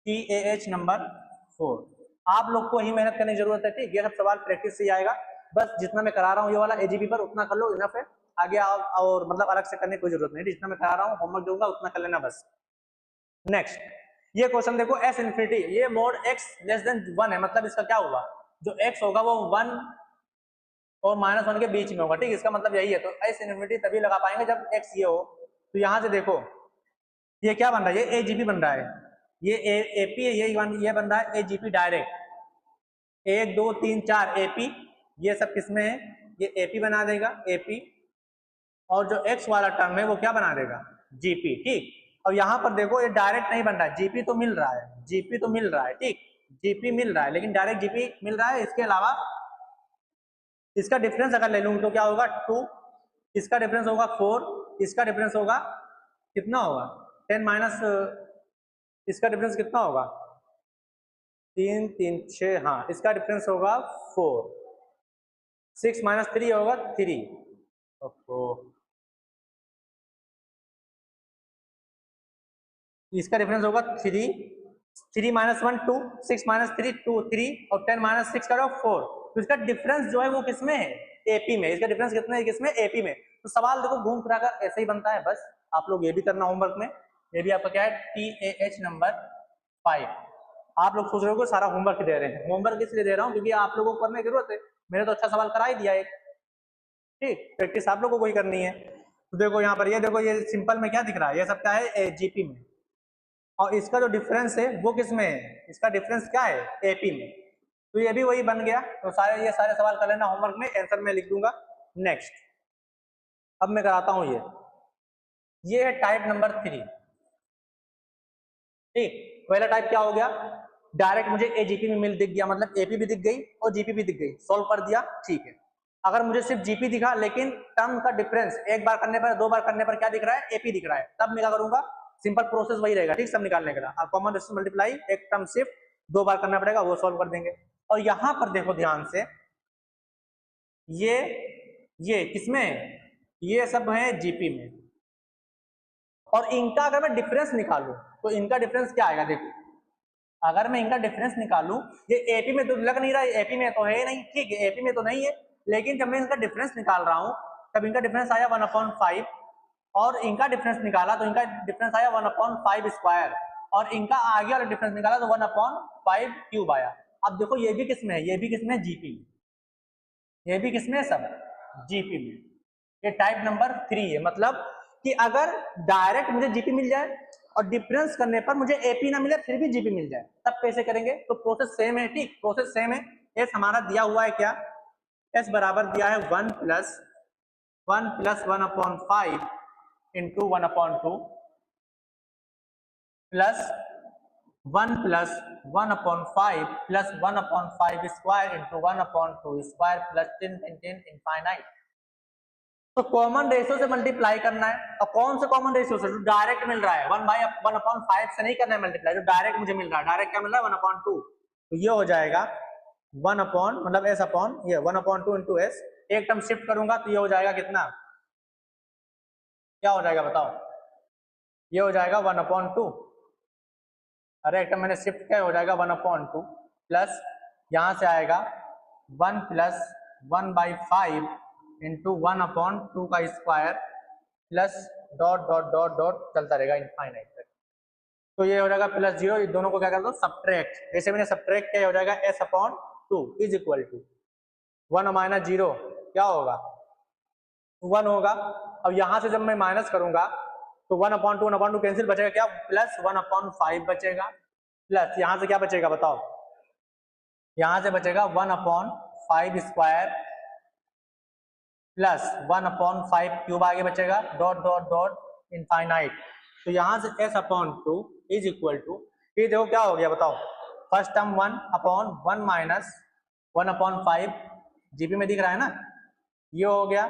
S1: टीएच नंबर 4। आप लोग को ही मेहनत करने की जरूरत है, ठीक, ये सब सवाल प्रैक्टिस से ही आएगा, बस जितना मैं करा रहा हूँ ये वाला एजीपी पर उतना कर लो, इनफ है, आगे और मतलब अलग से करने की कोई जरूरत नहीं, जितना मैं करा रहा हूँ होमवर्क दूंगा उतना कर लेना बस। नेक्स्ट, ये क्वेश्चन देखो, एस इन्फिनिटी, ये मोड एक्स लेस देन 1 है, मतलब इसका क्या होगा, जो एक्स होगा वो 1 और -1 के बीच में होगा, ठीक, इसका मतलब यही है। तो एस इन्फिनिटी तभी लगा पाएंगे जब एक्स ये हो। तो यहां से देखो ये क्या बन रहा है, ये एजीपी बन रहा है, ये एपी है, ये बन रहा है एजीपी डायरेक्ट, 1 2 3 4 एपी, ये सब किसमें है ये AP बना देगा AP, और जो x वाला टर्म है वो क्या बना देगा GP, ठीक। और यहाँ पर देखो ये डायरेक्ट नहीं बन रहा है, GP तो मिल रहा है, GP तो मिल रहा है, ठीक, GP मिल रहा है, लेकिन डायरेक्ट GP मिल रहा है। इसके अलावा इसका डिफरेंस अगर ले लूँ तो क्या होगा 2, इसका डिफरेंस होगा 4, इसका डिफरेंस होगा कितना होगा 10 माइनस, इसका डिफरेंस कितना होगा 3 3 6, हाँ इसका डिफरेंस होगा 4, 6 माइनस 3 होगा 3, इसका डिफरेंस होगा 3, 3 माइनस 1 2, 6 माइनस 3 2 3, और 10 माइनस 6 करो 4। तो इसका डिफरेंस जो है वो किसमें है AP में, इसका डिफरेंस कितना है किसमें AP में। तो सवाल देखो घूम फिरा कर ऐसे ही बनता है, बस आप लोग ये भी करना होमवर्क में। ये भी आपका क्या है TAH नंबर 5। आप लोग सोच रहे हो कि सारा होमवर्क दे रहे हैं, होमवर्क इसलिए दे रहा हूँ क्योंकि आप लोगों को करने की जरूरत है। मैंने तो अच्छा सवाल करा ही दिया एक, ठीक, प्रैक्टिस आप लोगों को ही करनी है। तो देखो यहाँ पर ये देखो ये सिंपल में क्या दिख रहा है, ये सब क्या है GP में, और इसका जो डिफरेंस है वो किस में है, इसका डिफरेंस क्या है AP में। तो ये भी वही बन गया। तो ये सारे सवाल कर लेना होमवर्क में, आंसर में लिख दूंगा। नेक्स्ट अब मैं कराता हूं ये है टाइप नंबर 3, ठीक। पहला टाइप क्या हो गया, डायरेक्ट मुझे AGP में मिल दिख गया, मतलब AP भी दिख गई और GP भी दिख गई, सॉल्व कर दिया, ठीक है। अगर मुझे सिर्फ GP दिखा लेकिन टर्म का डिफरेंस एक बार करने पर 2 बार करने पर क्या दिख रहा है AP दिख रहा है, तब मैं क्या करूंगा, सिंपल प्रोसेस वही रहेगा, ठीक, सब निकालने का। कॉमन रेशियो मल्टीप्लाई, एक टर्म शिफ्ट 2 बार करना पड़ेगा, वो सॉल्व कर देंगे। और यहां पर देखो ध्यान से, ये किसमें, ये सब है GP में, और इनका अगर मैं डिफरेंस निकालूं तो इनका डिफरेंस क्या आएगा, देखो अगर मैं इनका डिफरेंस निकालूं, ये AP में तो लग नहीं रहा है, AP में तो है नहीं, ठीक है AP में तो नहीं है, लेकिन जब मैं इनका डिफरेंस निकाल रहा हूं तब इनका डिफरेंस आया 1/5, और इनका डिफरेंस निकाला तो इनका डिफरेंस आया 1/5 स्क्वायर, और इनका आगे वाला डिफरेंस निकाला तो 1/5 क्यूब आया। अब देखो ये भी किसमें है, ये भी किसमें है GP में, ये भी किसमें है सब GP में। ये टाइप नंबर 3 है, मतलब कि अगर डायरेक्ट मुझे GP मिल जाए और डिफरेंस करने पर मुझे AP ना मिले फिर भी GP मिल जाए, तब कैसे करेंगे। तो प्रोसेस सेम है, ठीक, प्रोसेस सेम है। एस हमारा दिया हुआ है क्या, एस बराबर दिया है 1 plus 1/5 into 1/2 plus 1 plus 1/5 plus 1/5 square into 1/2 square plus 10 infinite. तो कॉमन रेशियो से मल्टीप्लाई करना है, और कौन से कॉमन रेशियो से, जो डायरेक्ट मिल रहा है 1/5 से नहीं करना है मल्टीप्लाई, जो डायरेक्ट मुझे मिल रहा है, डायरेक्ट क्या मिल रहा है 1/2, तो ये हो जाएगा 1 मतलब S अपॉन ये 1/2 इंटू S, एक टर्म शिफ्ट करूंगा तो ये हो जाएगा कितना, क्या हो जाएगा बताओ, ये हो जाएगा 1/2, अरे एक टर्म मैंने शिफ्ट किया, हो जाएगा 1/2 प्लस यहां से आएगा 1 प्लस 1/5 इंटू 1/2 का square plus dot dot dot dot चलता रहेगा इनफाइनाइट तक। तो ये हो जाएगा प्लस 0, इन दोनों को क्या कर दो सब्ट्रैक्ट, जैसे मैंने सब्ट्रैक्ट किया हो जाएगा S/2 is equal to 1 minus 0 क्या होगा 1 होगा। अब यहां से जब मैं माइनस करूंगा तो 1/2 कैंसिल, बचेगा क्या प्लस 1/5 बचेगा, प्लस यहां से क्या बचेगा बताओ, यहां से बचेगा 1/5 स्क्वायर प्लस 1/5 क्यूब आगे बचेगा डॉट डॉट डॉट इनफाइनाइट। तो यहां से S/2 इज इक्वल टू, ये देखो क्या हो गया बताओ, फर्स्ट टर्म 1/1 माइनस 1/5 GP में दिख रहा है ना, ये हो गया।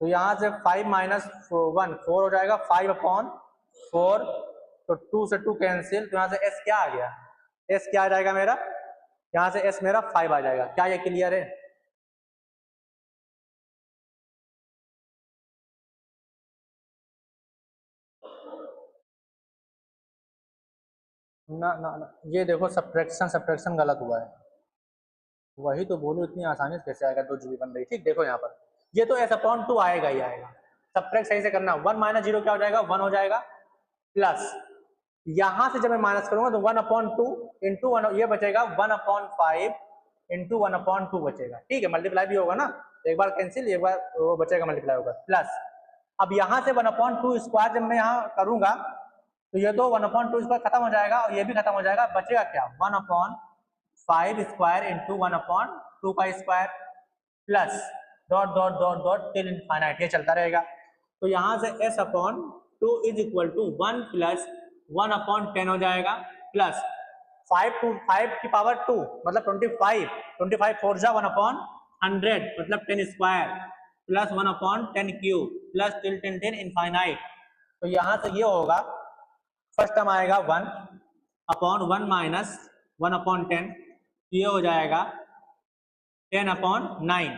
S1: तो यहां से 5 माइनस 1 4 हो जाएगा, 5/4, तो 2 से 2 कैंसिल, तो यहाँ से S क्या आ गया, S क्या आ जाएगा मेरा, यहाँ से S मेरा 5 आ जाएगा। क्या ये क्लियर है, ना ये देखो सब्ट्रैक्शन गलत हुआ है, वही तो बोलो इतनी आसानी से कैसे आएगा, 2 GB बन रही, ठीक। देखो यहाँ पर ये तो S/2 आएगा ही आएगा, सब्ट्रैक्ट सही से करना, 1 माइनस 0 क्या हो जाएगा 1 हो जाएगा, प्लस यहां से जब मैं माइनस करूंगा तो 1/2 इंटू 1 ये बचेगा 1/5 इंटू 1/2 बचेगा, ठीक है, मल्टीप्लाई भी होगा ना, एक बार कैंसिल एक बार वो बचेगा मल्टीप्लाई होगा, प्लस अब यहां से 1/2 स्क्वायर जब मैं यहाँ करूंगा तो ये तो 1/2 स्क्वायर खत्म हो जाएगा और ये भी खत्म हो जाएगा, बचेगा क्या 1/5 स्क्वायर इंटू 1/2 का square plus dot dot dot dot till infinite, ये चलता रहेगा। तो यहाँ से s upon 2 is equal to 1 plus 1 upon 10 हो जाएगा, प्लस 5 की पावर 2 मतलब 25 4 जा 1 अपॉन 100 मतलब 10 square, plus 1 upon 10 cube, plus till 10 10 infinite. तो यहाँ से ये होगा, फर्स्ट टर्म आएगा 1 अपॉन 1 माइनस 1 अपॉन 10, ये हो जाएगा 10 अपॉन 9,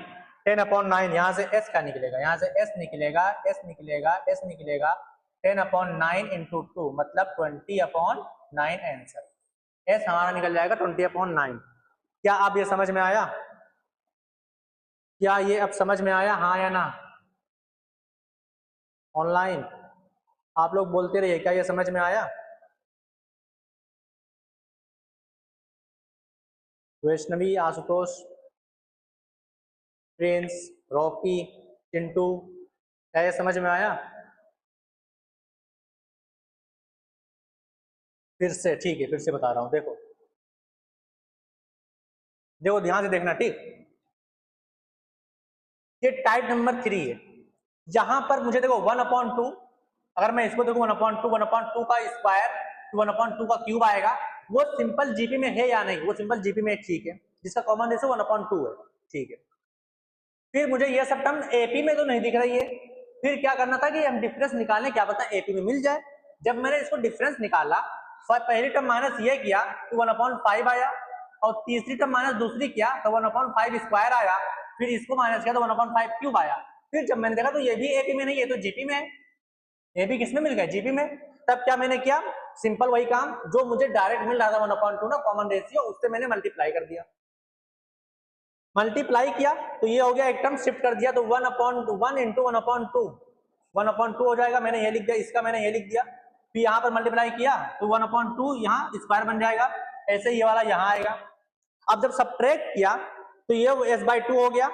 S1: 10 अपॉन 9, यहाँ से s का निकलेगा, यहाँ से s निकलेगा, s निकलेगा, s निकलेगा 10 अपॉन 9 इंटू 2 मतलब 20 अपॉन 9 आंसर, s हमारा निकल जाएगा 20 अपॉन 9। क्या आप ये समझ में आया? क्या ये अब समझ में आया, हाँ या ना? ऑनलाइन आप लोग बोलते रहिए, क्या ये समझ में आया? वैष्णवी, आशुतोष, प्रिंस, रॉकी, चिंटू, क्या ये समझ में आया? फिर से, ठीक है, फिर से बता रहा हूं, देखो देखो ध्यान से देखना, ठीक। ये टाइप नंबर 3 है, यहां पर मुझे देखो 1/2, अगर मैं इसको देखो 1/2 का स्क्वायर, 1/2 का क्यूब आएगा, वो सिंपल जीपी में है या नहीं? वो सिंपल जीपी में, ठीक है, जिसका कॉमन रेशियो 1/2 है, ठीक है। फिर मुझे ये सब टर्म एपी में तो नहीं दिख रही है, फिर क्या करना था कि हम डिफरेंस निकालें, क्या पता एपी में मिल जाए। जब मैंने इसको डिफरेंस निकाला, पहली टर्म माइनस ये किया तो 1/5 आया, और तीसरी टर्म माइनस दूसरी किया तो 1/5 स्क्वायर आया, फिर इसको माइनस किया तो 1/5 क्यूब आया। फिर जब मैंने देखा तो ये भी एपी में नहीं है, तो जीपी में है। ये भी किसमें मिल गया? जीपी में। तब क्या मैंने किया, सिंपल वही काम जो मुझे डायरेक्ट मिल रहा था 1/2 ना कॉमन रेशियो, उससे मैंने मल्टीप्लाई कर दिया, मल्टीप्लाई किया तो ये हो गया, एक टर्म शिफ्ट कर दिया तो 1/1 इंटू 1/2 हो जाएगा, मैंने ये लिख दिया, इसका मैंने ये लिख दिया। फिर यहाँ पर मल्टीप्लाई किया तो 1/2 यहाँ स्क्वायर बन जाएगा, ऐसे ये वाला यहाँ आएगा। अब जब सब्ट्रैक्ट किया तो ये s/2 हो गया,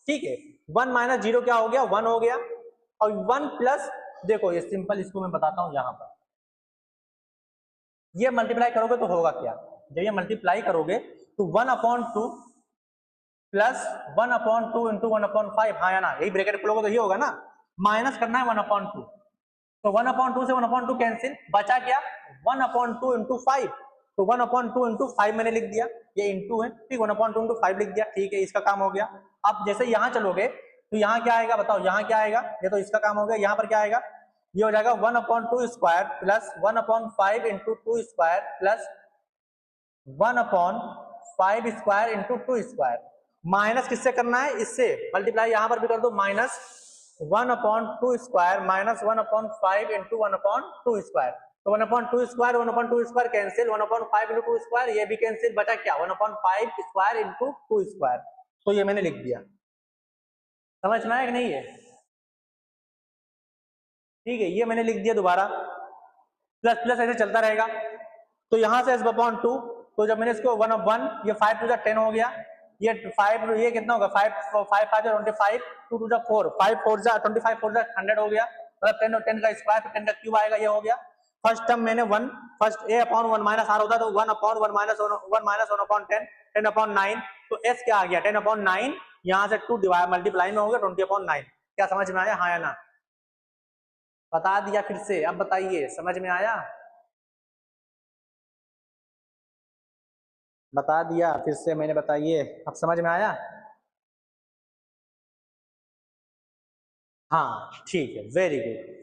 S1: ठीक है। 1 माइनस 0 क्या हो गया? 1 हो गया, और 1 प्लस, देखो ये सिंपल, इसको मैं बताता हूं, यहाँ पर ये मल्टीप्लाई करोगे तो होगा क्या, जब ये मल्टीप्लाई करोगे तो 1/2 प्लस 1/2 इंटू 1/5, हाँ या ना? यही ब्रैकेट खोलोगे तो ये होगा ना, माइनस करना है 1/2, तो 1/2 से 1/2 कैंसिल, बचा क्या? 1/2 इंटू 5, तो 1/2 इंटू 5 मैंने लिख दिया, ये इंटू है, ठीक, 1/2 इंटू 5 लिख दिया, ठीक है, इसका काम हो गया। अब जैसे यहाँ चलोगे तो यहाँ क्या आएगा, बताओ यहाँ क्या आएगा? ये तो इसका काम हो गया, यहाँ पर क्या आएगा? ये हो जाएगा 1/2 square plus 1/5 into 2 square plus 1/5 square into 2 square, minus किससे करना है? इससे, मल्टीप्लाई यहाँ पर भी कर दो, minus 1/2 square minus 1/5 into 1/2 square, तो 1/2 square 1/2 square cancel, 1/5 into 2 square ये भी कैंसिल, बचा क्या? 1/5 स्क्वायर इंटू 2 स्क्वायर, तो ये मैंने लिख दिया। समझ में आया कि नहीं है? ठीक है, ये मैंने लिख दिया, दोबारा प्लस प्लस ऐसे चलता रहेगा, तो यहाँ से s/2, तो जब मैंने इसको 1/1, ये 5 टू 10 हो गया, ये 5, ये कितना होगा? 5 5 5 25, 2 टू 4, 5 4 25, 4 100 हो गया, मतलब 10 और 10 का स्क्वायर, 10 का क्यूब आएगा, ये हो गया। फर्स्ट टर्म मैंने 1, फर्स्ट a/1 माइनस r होता है, तो 1/1 माइनस 1/10, 10/9, तो s क्या आ गया? 10/9, यहाँ से 2 डिवाइड मल्टीप्लाई में हो गया 20/9। क्या समझ में आया, हाँ या ना? बता दिया फिर से, अब बताइए समझ में आया? बता दिया फिर से मैंने, बताइए अब समझ में आया? हाँ ठीक है, वेरी गुड।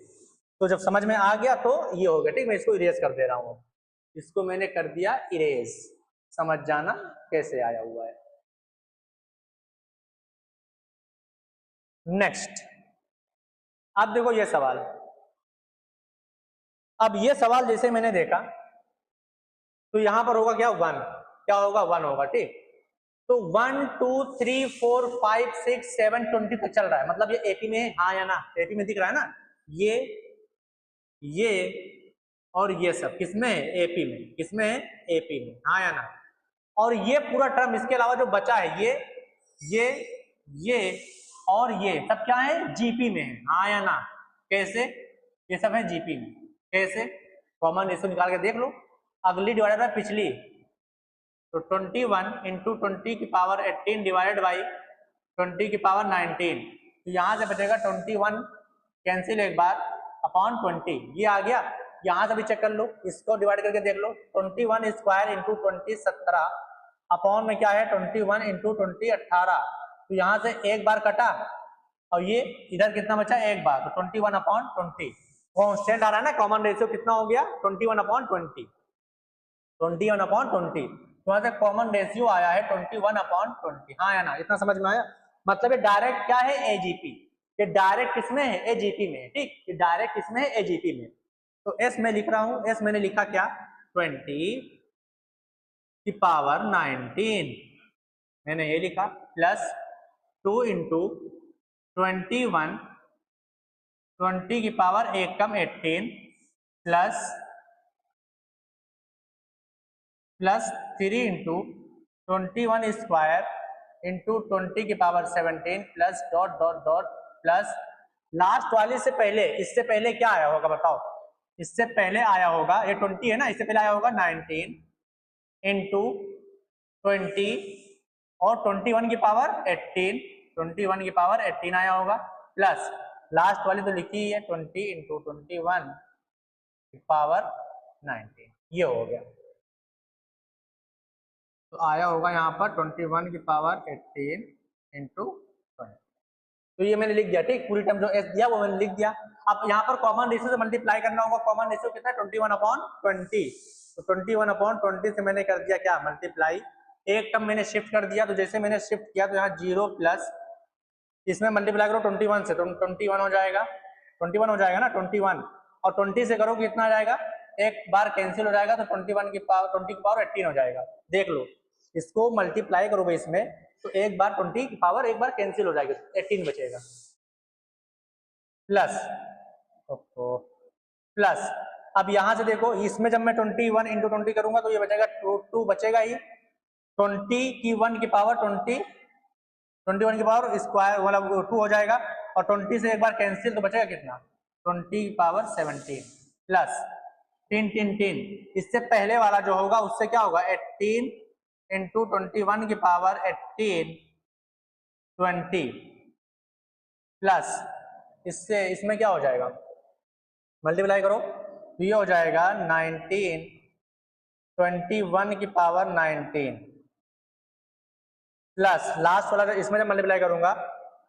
S1: तो जब समझ में आ गया तो ये हो गया, ठीक, मैं इसको इरेज कर दे रहा हूँ, इसको मैंने कर दिया इरेज, समझ जाना कैसे आया हुआ है। नेक्स्ट, अब देखो ये सवाल, अब ये सवाल जैसे मैंने देखा तो यहां पर होगा क्या? 1, क्या होगा? 1 होगा, ठीक। तो 1 2 3 4 5 6 7 20 तक चल रहा है, मतलब ये एपी में है, हाँ या ना? एपी में दिख रहा है ना, ये और ये सब किसमें है? एपी में। किसमें है? एपी में, हाँ या ना? और ये पूरा टर्म, इसके अलावा जो बचा है, ये और ये सब क्या है? जीपी में है, हाँ या ना? कैसे? ये सब है जीपी में, कैसे? कॉमन रेशियो निकाल के देख लो, अगली डिवाइडेड बाय पिछली, तो 21 इंटू 20 की पावर 18 डिवाइडेड बाई 20 की पावर 19, तो यहाँ से बचेगा 21 कैंसिल एक बार अपॉन 20, ये आ गया। यहाँ से भी चेक कर लो, इसको डिवाइड करके देख लो, 21 स्क्वायर इंटू 20 17 अपॉन में क्या है 21 इंटू 20 18, तो यहाँ से एक बार कटा और ये इधर कितना बचा एक बार, तो 21 अपॉन 20 कॉन्स्टेंट आ रहा है ना, कॉमन रेशियो कितना हो गया 21 अपॉन 20, 21 अपॉन 20, तो यहाँ से कॉमन रेशियो आया है 21 अपॉन 20। हाँ या ना, इतना समझ में आया? मतलब ये डायरेक्ट क्या है एजीपी, ये डायरेक्ट किसमें है एजीपी में, ठीक, ये डायरेक्ट किसमें है एजीपी में। तो एस में लिख रहा हूं, एस मैंने लिखा क्या 20 की पावर 19 मैंने ये लिखा, प्लस 2 इंटू 21 20 की पावर 1 कम 18 प्लस 3 इंटू 21 स्क्वायर इंटू 20 की power 17 plus dot dot dot plus last वाले से पहले, इससे पहले क्या आया होगा बताओ, इससे पहले आया होगा ये 20 है ना, इससे पहले आया होगा 19 इंटू 20 और 21 की पावर 18, 21 की पावर 18 आया होगा, प्लस लास्ट वाली तो लिखी ही है 20 इंटू 21 की पावर 19, ये हो गया। तो आया होगा यहाँ पर 21 की पावर 18 इंटू 20, तो ये मैंने लिख दिया, ठीक, पूरी टर्म जो एस दिया वो मैंने लिख दिया। अब यहाँ पर कॉमन रेशियो से मल्टीप्लाई करना होगा, कॉमन रेशियो कितना है 21 अपॉन 20, तो 21 अपॉन 20 से मैंने कर दिया क्या मल्टीप्लाई, एक टर्म मैंने शिफ्ट कर दिया, तो जैसे मैंने शिफ्ट किया तो यहाँ 0 प्लस इसमें मल्टीप्लाई करो 21 से, तो 21 हो जाएगा, 21 हो जाएगा ना 21, और 20 से करो कितना आ जाएगा, एक बार कैंसिल हो जाएगा, तो 21 की पावर 20 की पावर 18 हो जाएगा। देख लो इसको मल्टीप्लाई करोगे इसमें तो एक बार 20 की पावर एक बार कैंसिल हो जाएगी, 18 बचेगा, प्लस अब यहां से देखो इसमें जब मैं 21 इंटू 20 करूंगा तो ये बचेगा 2 बचेगा ही, 20 की 1 की पावर 20, 21 की पावर स्क्वायर मतलब 2 हो जाएगा, और 20 से एक बार कैंसिल तो बचेगा कितना 20 की पावर 17 प्लस 10 इससे पहले वाला जो होगा उससे क्या होगा 18 इंटू 21 की पावर 18 20 प्लस इससे इसमें क्या हो जाएगा मल्टीप्लाई करो तो ये हो जाएगा 19 21 की पावर 19 प्लस लास्ट वाला इसमें जब मल्टीप्लाई करूंगा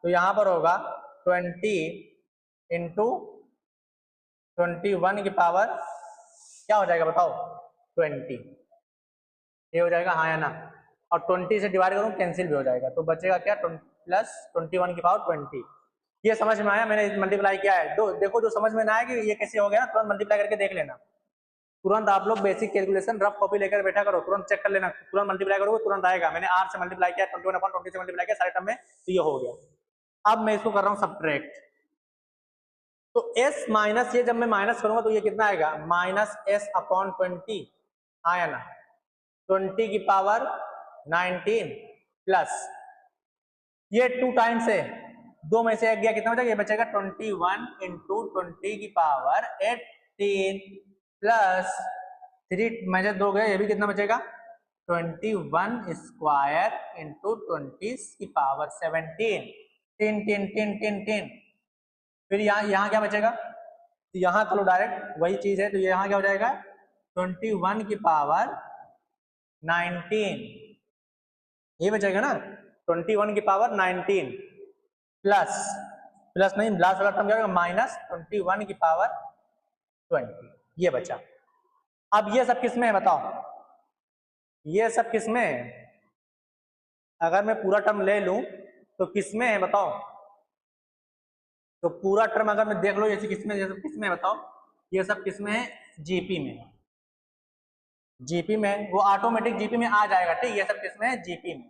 S1: तो यहां पर होगा 20 इंटू 21 की पावर क्या हो जाएगा बताओ 20, ये हो जाएगा हाँ या ना, और 20 से डिवाइड करूँ कैंसिल भी हो जाएगा, तो बचेगा क्या प्लस 21 की पावर 20। ये समझ में आया, मैंने मल्टीप्लाई किया है। देखो जो समझ में ना आया कि ये कैसे हो गया ना, तुरंत मल्टीप्लाई करके देख लेना, तुरंत आप लोग बेसिक कैलकुलेशन रफ कॉपी लेकर बैठा करो, तुरंत चेक कर लेना, तुरंत मल्टीप्लाई करोगे तुरंत आएगा। मैंने 8 से मल्टीप्लाई किया, 21/20 से मल्टीप्लाई किया सारे टर्म में, तो ये हो गया। अब मैं इसको कर रहा हूँ सब्ट्रैक्ट, तो s माइनस ये जब मैं माइनस करूंगा तो ये कितना आएगा माइनस s अपॉन 20, हाँ या ना, 20 की पावर 19 प्लस ये 2 टाइम्स है, 2 में से एक गया कितना बचेगा, ये बचेगा 21 इंटू 20 की पावर 18 प्लस 3 में से 2 गए, ये भी कितना बचेगा 21 स्क्वायर इंटू 20 की पावर 17 10 फिर यहाँ क्या बचेगा, तो यहाँ चलो डायरेक्ट वही चीज है, तो यहाँ क्या हो जाएगा 21 की पावर 19, ये बचेगा ना 21 की पावर 19 प्लस नहीं लास्ट वाला टर्म क्या होगा माइनस 21 की पावर 20, ये बचा। अब ये सब किसमें है बताओ, ये सब किसमें है, अगर मैं पूरा टर्म ले लूं तो किसमें है बताओ, तो पूरा टर्म अगर मैं देख लो ये किसमें, ये सब किसमें है बताओ, ये सब किसमें है जीपी में, जीपी में वो ऑटोमेटिक जीपी में आ जाएगा, ठीक, ये सब किसमें है जीपी में।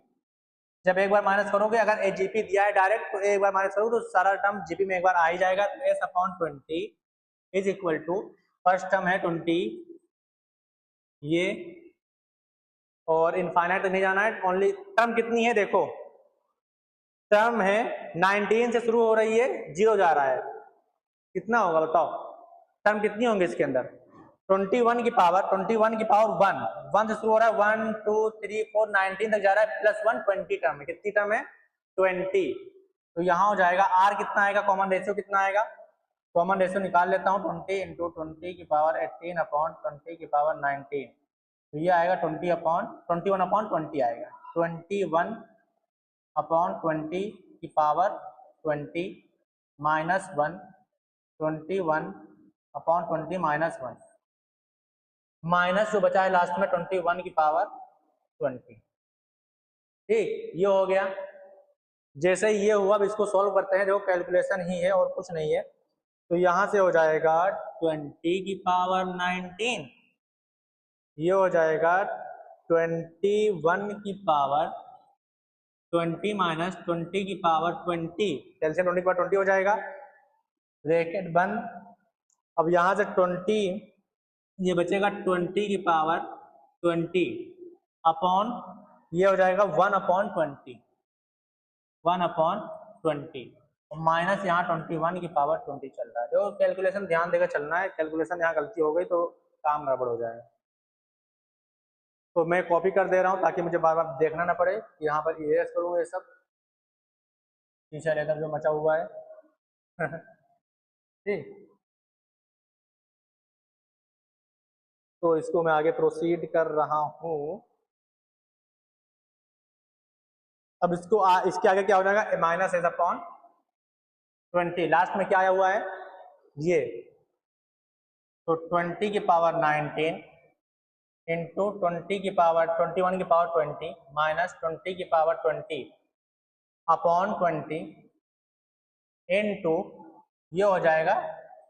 S1: जब एक बार माइनस करोगे, अगर ए जीपी दिया है डायरेक्ट तो एक बार माइनस करोगे तो सारा टर्म जीपी में एक बार आ ही जाएगा, तो s अपॉन 20 is equal to first term है 20 ये, और इनफाइनाइट नहीं जाना है, ओनली टर्म कितनी है देखो, टर्म है 19 से शुरू हो रही है 0 जा रहा है, कितना होगा बताओ, टर्म कितनी होंगे इसके अंदर 21 की पावर 1 से शुरू हो रहा है 1 2 3 4 19 तक जा रहा है, प्लस 1 20 टर्म है, कितनी टर्म है 20, तो यहाँ हो जाएगा r कितना आएगा, कॉमन रेशियो कितना आएगा, कॉमन रेशियो निकाल लेता हूँ 20 इंटू 20 की पावर 18 अपॉन 20 की पावर 19, तो ये आएगा 21/20 आएगा, 21 अपॉन 20 की power 20 minus 1, 21 upon 20 minus 1, minus जो बचा है लास्ट में 21 की पावर 20। ठीक, ये हो गया। जैसे ही ये हुआ, अब इसको सॉल्व करते हैं, देखो कैलकुलेशन ही है और कुछ नहीं है, तो यहां से हो जाएगा 20 की पावर 19, ये हो जाएगा 21 की पावर 20 माइनस 20 की पावर 20, कैल्शियम 20 की पावर 20 हो जाएगा, ब्रैकेट बंद। अब यहां से 20 ये बचेगा 20 की पावर 20 अपॉन ये हो जाएगा 1/20, 1/20 और माइनस यहाँ 21 की पावर 20 चल रहा है। जो कैलकुलेशन ध्यान देकर चलना है, कैलकुलेशन यहाँ गलती हो गई तो काम गड़बड़ हो जाएगा। तो मैं कॉपी कर दे रहा हूँ ताकि मुझे बार बार देखना ना पड़े, यहाँ पर इरेज करूँ ये सब पीछे लेकर जो मचा हुआ है। ठीक, तो इसको मैं आगे प्रोसीड कर रहा हूँ। अब इसको इसके आगे क्या हो जाएगा, माइनस एज अपॉन 20, लास्ट में क्या आया हुआ है ये, तो 20 की पावर 19 इंटू 20 की पावर 21 की पावर 20 माइनस 20 की पावर 20 अपॉन 20 इंटू ये हो जाएगा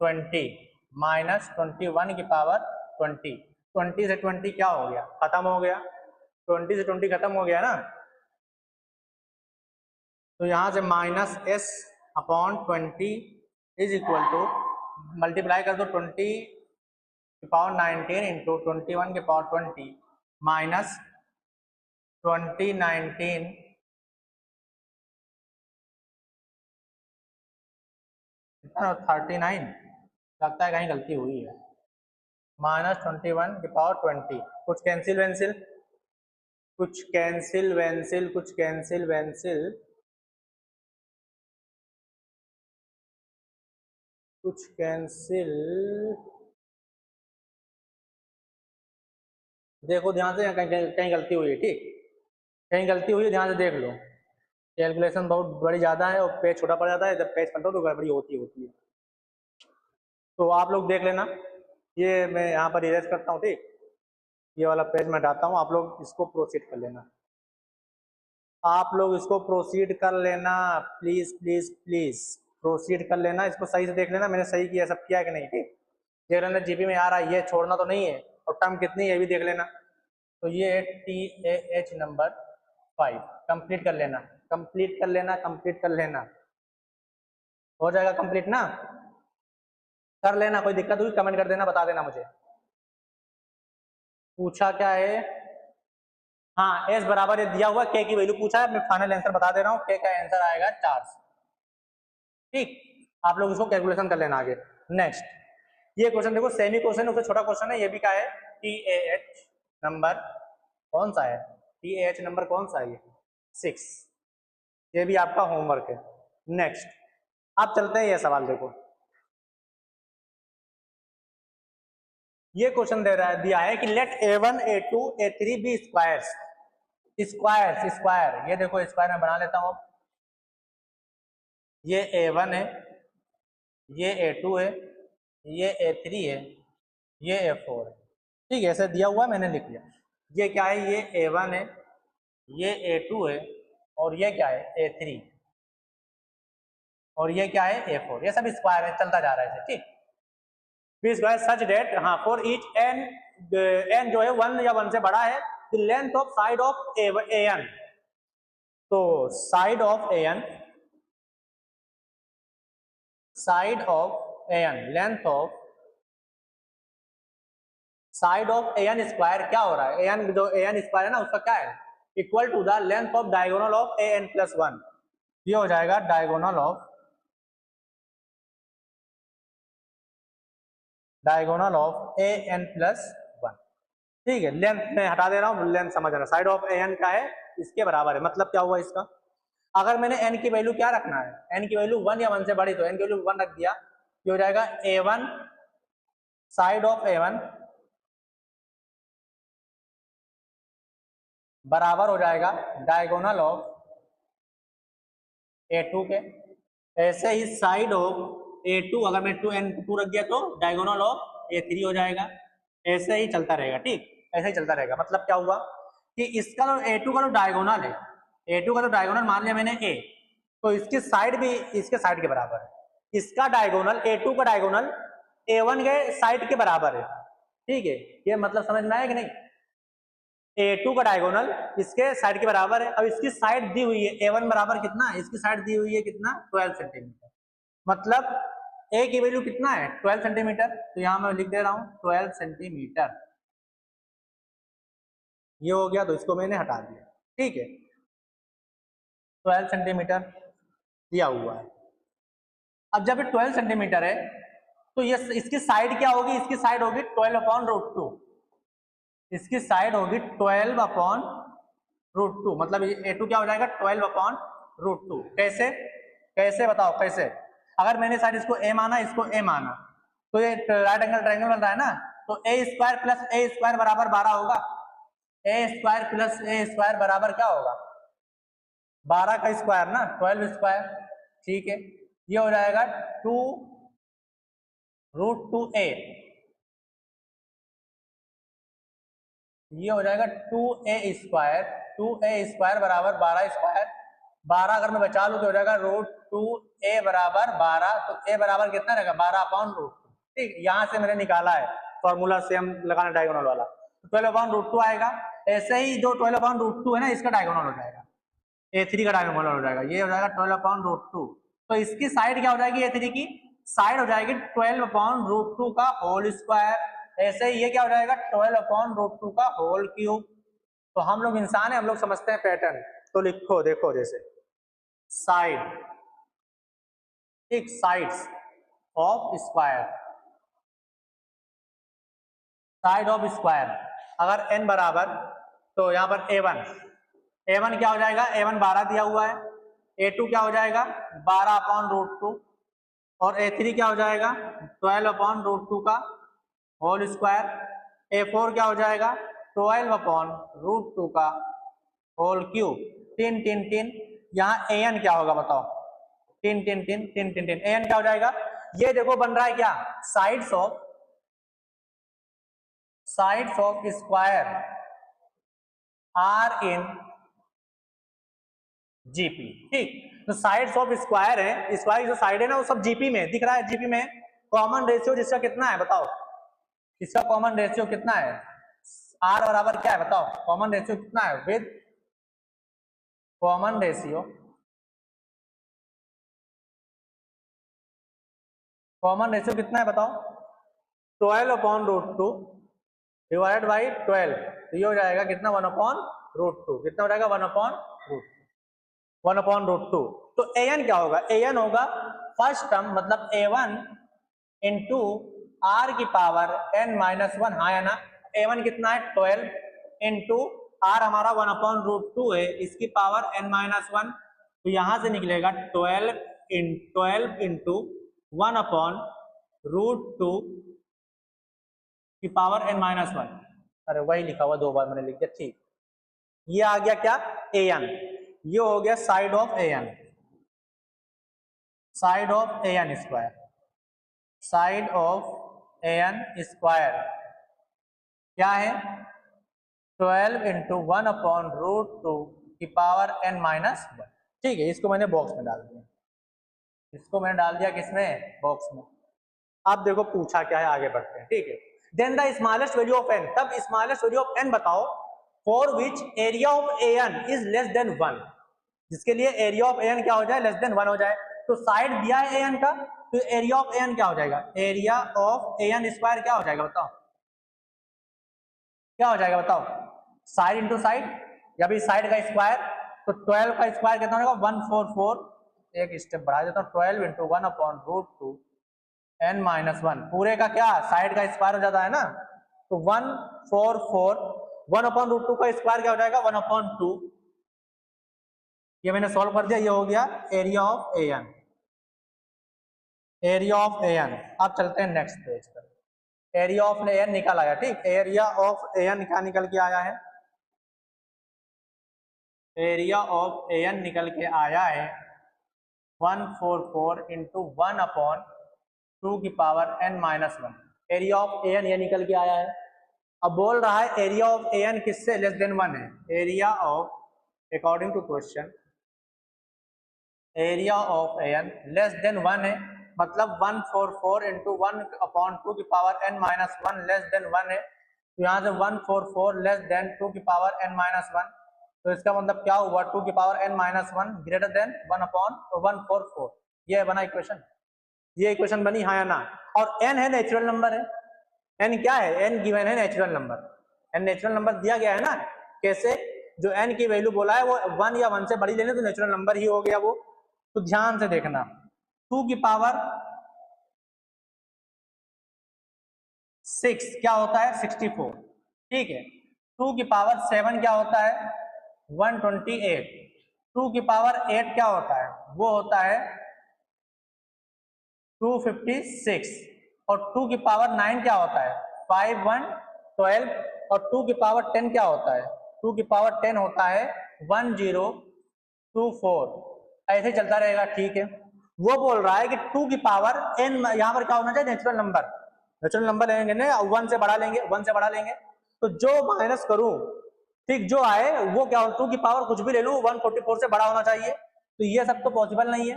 S1: 20 माइनस 21 की पावर 20, 20 से 20 क्या हो गया, खत्म हो गया, 20 से 20 खत्म हो गया ना, तो यहाँ से माइनस s अपॉन 20 इज इक्वल टू मल्टीप्लाई कर दो 20 की पावर 19 इंटू 21 की पावर 20 माइनस 2019 39, लगता है कहीं गलती हुई है, माइनस 21 की पावर 20, कुछ कैंसिल वेंसिल, कुछ कैंसिल वेंसिल, कुछ कैंसिल वेंसिल, कुछ कैंसिल, देखो ध्यान से, कहीं गलती हुई है, ठीक, कहीं गलती हुई है, ध्यान से देख लो, कैलकुलेशन बहुत बड़ी ज़्यादा है और पेज छोटा पड़ जाता है, जब पेज पढ़ता हूँ तो गड़बड़ी होती है, तो आप लोग देख लेना। ये मैं यहाँ पर इरेज करता हूँ, ठीक, ये वाला पेज मैं हटाता हूँ, आप लोग इसको प्रोसीड कर लेना, आप लोग इसको प्रोसीड कर लेना, प्लीज प्लीज प्लीज प्रोसीड कर लेना, इसको सही से देख लेना, मैंने सही किया, सब किया कि नहीं, ठीक, देख लेना जीपी में आ रहा है, ये छोड़ना तो नहीं है, और टर्म कितनी है ये भी देख लेना। तो ये है TAH नंबर 5, कंप्लीट कर लेना, कंप्लीट कर लेना, कंप्लीट कर लेना, हो जाएगा कंप्लीट ना, कर लेना, कोई दिक्कत हुई कमेंट कर देना, बता देना मुझे। पूछा क्या है, हाँ एस बराबर ये दिया हुआ, के की वैल्यू पूछा है, मैं फाइनल आंसर बता दे रहा हूँ, के का आंसर आएगा 4, ठीक, आप लोग इसको कैलकुलेशन कर लेना आगे। नेक्स्ट ये क्वेश्चन देखो, सेमी क्वेश्चन है, उससे छोटा क्वेश्चन है, ये भी क्या है, TAH नंबर कौन सा है, TAH नंबर कौन सा है, ये 6, ये भी आपका होमवर्क है। नेक्स्ट आप चलते हैं, ये सवाल देखो, ये क्वेश्चन दे रहा है, दिया है कि let A1 A2 A3 be squares, squares square, ये देखो स्क्वायर में बना लेता हूँ, ये A1 है, ये A2 है, ये A3 है, ये A4 है, ठीक है, ऐसे दिया हुआ है, मैंने लिख लिया। ये क्या है, ये A1 है, ये A2 है, और ये क्या है A3, और ये क्या है A4, ये सब स्क्वायर है, चलता जा रहा है, ठीक, बी स्क्वायर सच डेट, हाँ फॉर ईच n जो है 1 या 1 से बड़ा है, the length of side of an, तो side of an, side of an, length of side of an square क्या हो रहा है, an जो an स्क्वायर है ना, उसका क्या है, equal to the length of diagonal of an plus 1, ये हो जाएगा डायगोनल ऑफ an प्लस 1, ठीक है, लेंथ में हटा दे रहा हूँ, लेंथ समझ रहा, साइड ऑफ an क्या है, इसके बराबर है, मतलब क्या हुआ इसका, अगर मैंने n की वैल्यू क्या रखना है, n की वैल्यू 1 या 1 से बड़ी, तो n की वैल्यू 1 रख दिया। ये हो जाएगा a1 साइड ऑफ a1 बराबर हो जाएगा डायगोनल ऑफ a2 के। ऐसे ही साइड ऑफ a2 अगर मैं 2 रख दिया तो डायगोनल ऑफ a3 हो जाएगा। ऐसे ही चलता रहेगा, ठीक, ऐसे ही चलता रहेगा। मतलब क्या हुआ कि इसका जो a2 का जो डायगोनल है, a2 का जो डायगोनल मान लिया मैंने a, तो इसकी साइड भी इसके साइड के बराबर है। इसका डायगोनल a2 का डायगोनल a1 के साइड के बराबर है, ठीक है। ये मतलब समझ में आया कि नहीं? a2 का डायगोनल इसके साइड के बराबर है। अब इसकी साइड दी हुई है a1 बराबर कितना है, इसकी साइड दी हुई है कितना, 12 सेंटीमीटर। मतलब a की वैल्यू कितना है, 12 सेंटीमीटर। तो यहां मैं लिख दे रहा हूं 12 सेंटीमीटर। ये हो गया, तो इसको मैंने हटा दिया, ठीक है। 12 सेंटीमीटर दिया हुआ है। अब जब ये 12 सेंटीमीटर है तो ये इसकी साइड क्या होगी, इसकी साइड होगी 12/√2। इसकी साइड होगी 12/√2। मतलब a2 क्या हो जाएगा, 12/√2। कैसे कैसे बताओ कैसे? अगर मैंने साइड इसको a माना, इसको a माना, तो ये राइट एंगल ट्रायंगल बन रहा है ना, तो a square plus a square बराबर 12 होगा। a square plus a square बराबर क्या होगा, 12 का स्क्वायर ना, 12 स्क्वायर, ठीक है। ये हो जाएगा 2√2a, ये हो जाएगा 2a स्क्वायर। 2a स्क्वायर बराबर 12 स्क्वायर। 12 अगर मैं बचा लूं तो हो जाएगा √2a बराबर 12। तो a बराबर कितना रहेगा, 12/√2, ठीक। यहां से मैंने निकाला है फॉर्मूला से हम लगाना डायगोनल वाला, तो 12/√2 आएगा। ऐसे ही जो 12/√2 है ना, इसका डायगोनल हो जाएगा, a3 का डायगोनल हो जाएगा। ये हो जाएगा 12/√2। तो इसकी साइड क्या हो जाएगी, a3 की साइड हो जाएगी 12/√2 का होल स्क्वायर। ऐसे ही ये क्या हो जाएगा, 12/√2 का होल क्यूब। तो हम लोग इंसान है, हम लोग समझते हैं पैटर्न। तो लिखो, देखो, जैसे साइड, ठीक, sides of square, side of square अगर n बराबर, तो यहाँ पर a1 क्या हो जाएगा, a1 12 दिया हुआ है, a2 क्या हो जाएगा 12/√2, और a3 क्या हो जाएगा 12/√2 का होल स्क्वायर। a4 क्या हो जाएगा 12/√2 का होल क्यूब। 3 3 3, यहाँ an क्या होगा बताओ, 3 3 3 3 3 3, an क्या हो जाएगा, ये देखो बन रहा है क्या, sides of square are in GP, ठीक। तो साइड्स ऑफ स्क्वायर है, स्क्वायर जो साइड है ना वो सब जीपी में दिख रहा है। जीपी में कॉमन रेशियो जिसका कितना है बताओ, इसका कॉमन रेशियो कितना है, आर बराबर क्या है बताओ, कॉमन रेशियो कितना है, with common ratio, common ratio कितना है बताओ, 12/√2 डिवाइडेड बाई 12। तो ये हो जाएगा कितना, 1/√2। कितना हो जाएगा, 1/√2। तो an क्या होगा, an होगा फर्स्ट टर्म, मतलब a1 इंटू आर की पावर n-1, हाँ या ना। a1 कितना है 12 इंटू आर हमारा 1/√2 है, इसकी पावर n-1। तो यहां से निकलेगा 12 इंटू 1/√2 की पावर n-1। अरे वही लिखा हुआ, 2 बार मैंने लिख दिया, ठीक। ये आ गया क्या, an। ये हो गया side of an, side of an square, side of an square क्या है 12 इंटू 1/√2 की पावर n-1, ठीक है। इसको मैंने बॉक्स में डाल दिया, इसको मैंने डाल दिया किसमें, बॉक्स में। अब देखो पूछा क्या है, आगे बढ़ते हैं, ठीक है। Then the smallest value of n, तब स्मॉलेस्ट वैल्यू ऑफ n बताओ for which area of an is less than 1, जिसके लिए एरिया ऑफ an क्या हो जाए, लेस देन 1 हो जाए। तो साइड दिया है an का, तो एरिया ऑफ an क्या हो जाएगा, एरिया ऑफ an स्क्वायर क्या हो जाएगा बताओ, क्या हो जाएगा बताओ, साइड इंटू साइड, या भी साइड का स्क्वायर, तो 12 का स्क्वायर कितना होगा 144। एक स्टेप बढ़ा देता हूँ, 12 इंटू 1/√2 n-1, पूरे का क्या साइड का स्क्वायर हो जाता है ना, तो 144। 1/√2 का स्क्वायर क्या हो जाएगा 1/2, ये मैंने सॉल्व कर दिया, ये हो गया area of A N, area of A N. अब चलते हैं नेक्स्ट पेज पर। एरिया ऑफ ए एन निकल आया, ठीक, एरिया ऑफ ए एन क्या निकल के आया है, एरिया ऑफ ए एन निकल के आया है 144 into 1/2n-1। Area of A N ये निकल के आया है। अब बोल रहा है एरिया ऑफ ए एन किससे लेस देन 1 है, area of, according to question, area of A N less than 1 है, मतलब 144 इंटू 1/2n-1 लेस देन 1 है। तो यहाँ से 144 लेस देन 2n-1, तो इसका मतलब क्या हुआ, 2n-1 ग्रेटर देन 1/144। ये बना इक्वेशन, ये इक्वेशन बनी, हाँ या ना। और n है नेचुरल नंबर है, n क्या है, n गिवन है natural number, n natural number दिया गया है ना। कैसे, जो n की वैल्यू बोला है वो 1 या 1 से बड़ी लेने तो नेचुरल नंबर ही हो गया वो। तो ध्यान से देखना, 2⁶ क्या होता है 64, ठीक है। 2�7 क्या होता है 128, 2�8 क्या होता है, वो होता है 256, और 2�9 क्या होता है 5112, और 2�10 क्या होता है, 2�10 होता है 1024। ऐसे चलता रहेगा, ठीक है। वो बोल रहा है कि 2�n, यहाँ पर क्या होना चाहिए नेचुरल नंबर, नेचुरल नंबर लेंगे ना 1 से बढ़ा लेंगे, 1 से बढ़ा लेंगे, तो जो माइनस करूं, ठीक, जो आए वो क्या हो, 2 कुछ भी ले लूं 144 से बड़ा होना चाहिए। तो ये सब तो पॉसिबल नहीं है,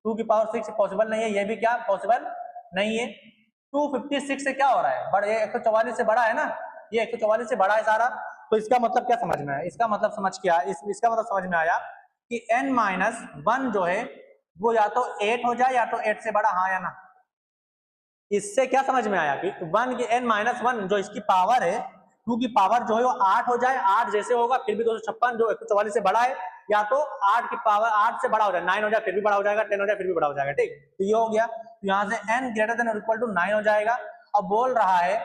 S1: 2⁶ पॉसिबल नहीं है, ये भी क्या पॉसिबल नहीं है। 256 से क्या हो रहा है, बड़े 144 से बड़ा है ना, ये 144 से बड़ा है सारा। तो इसका मतलब क्या समझ में आया, इसका मतलब समझ क्या, इसका मतलब समझ में आया कि n-1 जो है वो या तो 8 हो जाए या तो 8 से बड़ा, हाँ या ना। इससे क्या समझ में आया कि 1 की n-1 जो इसकी पावर है, 2 की पावर जो है वो 8 हो जाए, 8 जैसे होगा फिर भी 256 जो 144 से बड़ा है, या तो 8 की पावर 8 से बड़ा हो जाए, 9 हो जाए फिर भी बड़ा हो जाएगा, 10 हो जाए फिर भी बड़ा हो जाएगा, ठीक। तो ये हो गया, तो यहाँ से n ग्रेटर देन और इक्वल टू 9 हो जाएगा। अब बोल रहा है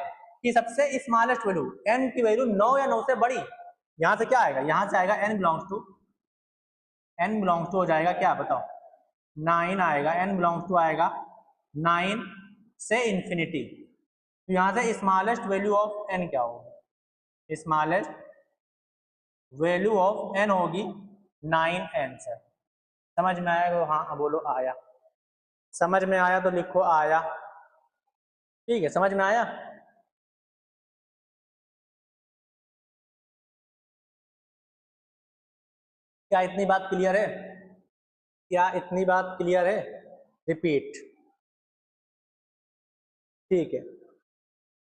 S1: कि सबसे स्मॉलेस्ट वैल्यू, n की वैल्यू 9 या 9 से बड़ी, यहाँ से क्या आएगा, यहाँ से आएगा n बिलोंग्स टू हो जाएगा क्या बताओ 9 आएगा, n बिलोंग्स टू आएगा 9 से इंफिनिटी। तो यहाँ से स्मॉलेस्ट वैल्यू ऑफ n क्या होगा, स्मॉलेस्ट वैल्यू ऑफ n होगी 9n से। समझ में आया तो हाँ बोलो आया, समझ में आया तो लिखो आया, ठीक है, समझ में आया। क्या इतनी बात क्लियर है, क्या इतनी बात क्लियर है, रिपीट, ठीक है,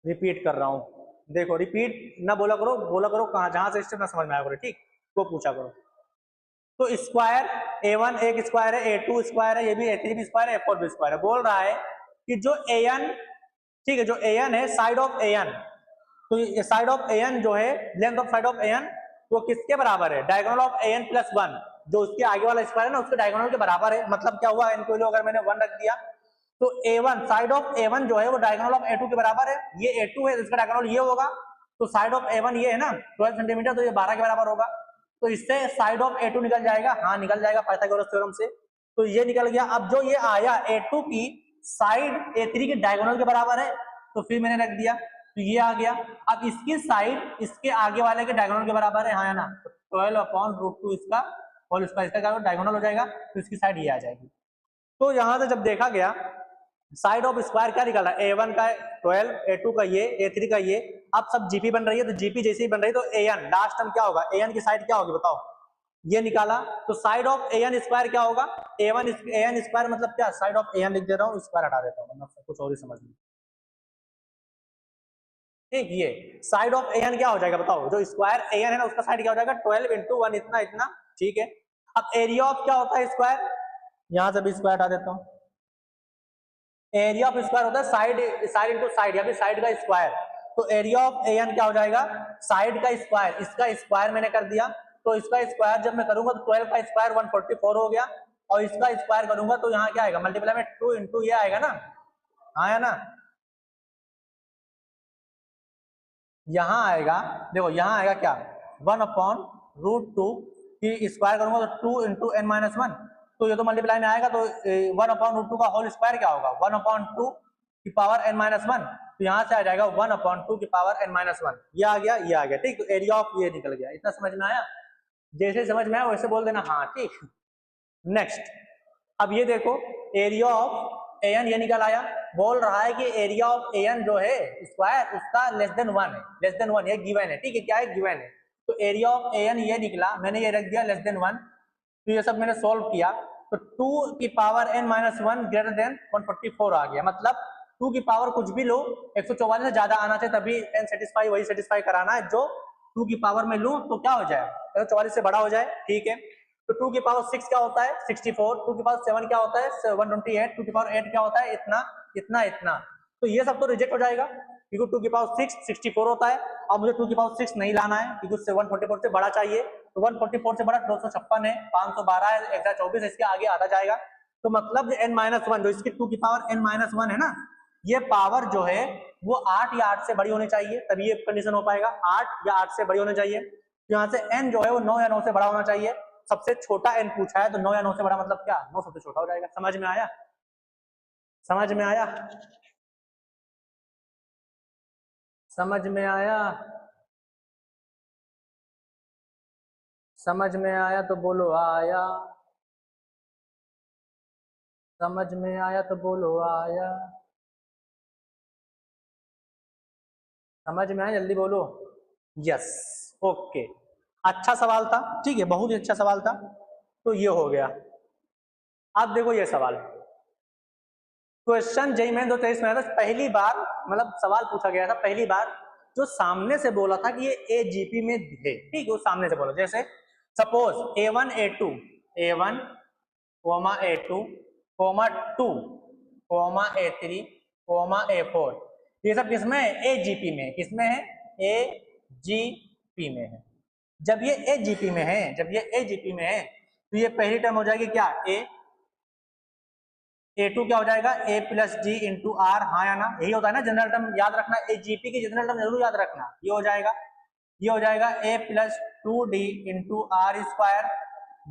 S1: रिपीट कर रहा हूं, देखो रिपीट ना बोला करो कहाँ, जहां से स्टेप ना समझ में आया करो, ठीक, वो पूछा करो। तो स्क्वायर a1 एक स्क्वायर है, a2 स्क्वायर है, ये भी a3 भी स्क्वायर है, a4 भी स्क्वायर है। बोल रहा है कि जो an, ठीक है, जो an है साइड ऑफ an, तो ये साइड ऑफ an जो है, length of side of an वो किसके बराबर है, डायगोनल ऑफ an प्लस 1, जो उसके आगे वाला स्क्वायर है ना उसके डायगोनल के बराबर है। मतलब क्या हुआ, इनको अगर मैंने 1 रख दिया तो a1 साइड ऑफ a1 जो है वो डायगोनल ऑफ a2 के बराबर है, ये a2 है, इसका डायगोनल ये होगा, तो साइड ऑफ a1 ये है ना 12 सेंटीमीटर, तो ये 12 के बराबर होगा, तो इससे साइड ऑफ a2 निकल जाएगा, हाँ निकल जाएगा पाइथागोरस थ्योरम से, तो ये निकल गया। अब जो ये आया a2 की साइड a3 के डायगोनल के बराबर है, तो फिर मैंने रख दिया, तो ये आ गया। अब इसकी साइड इसके आगे वाले के डायगोनल के बराबर है, हाँ या ना, 12/√2 इसका और इसका डायगोनल हो जाएगा, तो इसकी साइड ये आ जाएगी। तो यहां से जब देखा गया साइड ऑफ स्क्वायर क्या निकाला, a1 का 12, a2 का ये, a3 का ये, अब सब जीपी बन रही है, तो जीपी जैसे ही बन रही है तो an लास्ट टर्म क्या होगा, an की साइड क्या होगी बताओ, ये निकाला, तो साइड ऑफ an स्क्वायर क्या होगा, an स्क्वायर मतलब क्या, साइड ऑफ an लिख दे रहा हूँ, स्क्वायर हटा देता हूँ, मतलब कुछ और ही समझ लो, ठीक। ये साइड ऑफ an क्या हो जाएगा बताओ, जो स्क्वायर an है ना उसका साइड क्या हो जाएगा 12 इंटू 1 इतना इतना, ठीक है। अब एरिया ऑफ क्या होता है स्क्वायर, यहां से भी स्क्वायर हटा देता हूँ, एरिया ऑफ स्क्वायर होता है साइड इंटू साइड, या फिर साइड का स्क्वायर, तो एरिया ऑफ an क्या हो जाएगा साइड का स्क्वायर, इसका स्क्वायर मैंने कर दिया, तो इसका स्क्वायर जब मैं करूंगा तो 12 का स्क्वायर 144 हो गया, और इसका स्क्वायर करूंगा तो यहाँ क्या आएगा, मल्टीप्लाई में 2 इंटू ये आएगा ना, हाँ या ना, यहाँ आएगा, देखो यहाँ आएगा क्या 1/√2 कि स्क्वायर करूंगा तो 2 इंटू एन माइनस वन, तो ये तो मल्टीप्लाई में आएगा, तो 1/√2 का होल स्क्वायर क्या होगा 1/2 की पावर n माइनस वन, तो यहाँ से आ जाएगा 1/2 की पावर n माइनस वन, ये आ गया ये आ गया, ठीक। तो एरिया ऑफ ये निकल गया। इतना समझ में आया? जैसे समझ में आया वैसे बोल देना हाँ, ठीक। नेक्स्ट, अब ये देखो एरिया ऑफ एन ये निकल आया, बोल रहा है कि एरिया ऑफ एन जो है स्क्वायर उसका लेस देन वन है, लेस देन वन ये गिवन है, ठीक है, क्या है गिवन है। तो एरिया ऑफ एन ये निकला, मैंने ये रख दिया लेस देन वन, तो ये सब मैंने सोल्व किया, तो 2 की power n minus one greater than 144 आ गया, मतलब 2 की पावर कुछ भी लो 144 से ज्यादा आना चाहिए, तभी n सेटिस्फाई वही सेटिस्फाई कराना है, जो 2 की पावर में लूं तो क्या हो जाए 144 से बड़ा हो जाए, ठीक है। तो 2 की पावर 6 क्या होता है 64, 2 की पावर 7 क्या होता है 128, 2 की पावर 8 क्या होता है इतना इतना इतना, तो ये सब तो रिजेक्ट हो जाएगा क्योंकि 2 की पावर 6 64 होता है, और मुझे 2 की पावर 6 नहीं लाना है क्योंकि उससे 144 से बड़ा चाहिए, तो 144 से बड़ा 256 है, 512 है, 1024 है, इसके आगे आता जाएगा, तो मतलब n-1 जो इसकी 2 की पावर n-1 है ना, ये पावर जो है वो 8 या 8 से बड़ी होनी चाहिए, तभी ये कंडीशन हो पाएगा, 8 या 8 से बड़ी होनी चाहिए, तो यहाँ से n जो है वो 9 या 9 से बड़ा होना चाहिए, सबसे छोटा n पूछा है तो 9 या 9 से बड़ा मतलब क्या 9 सबसे छोटा हो जाएगा। समझ में आया? समझ में आया? समझ में आया? समझ में आया तो बोलो आया, समझ में आया तो बोलो आया, समझ में आया जल्दी बोलो। यस, ओके, अच्छा सवाल था, ठीक है, बहुत ही अच्छा सवाल था, तो ये हो गया। अब देखो ये सवाल, क्वेश्चन जेईई मेन 2023 में आया था, पहली बार मतलब सवाल पूछा गया था पहली बार, जो सामने से बोला था कि ये एजीपी में है, ठीक है, वो सामने से बोला, जैसे suppose A1 A2 A1 A2 2 A3 A4, ये सब किसमें है एजीपी में, किसमें है एजीपी में है। जब ये एजीपी में है, जब ये एजीपी में है तो ये पहली टर्म हो जाएगी क्या A2 क्या हो जाएगा A plus G into R, हाँ या ना, यही होता है ना जनरल टर्म, याद रखना एजीपी की जनरल टर्म जरूर याद रखना, ये हो जाएगा, ये हो जाएगा A plus 2D into are square,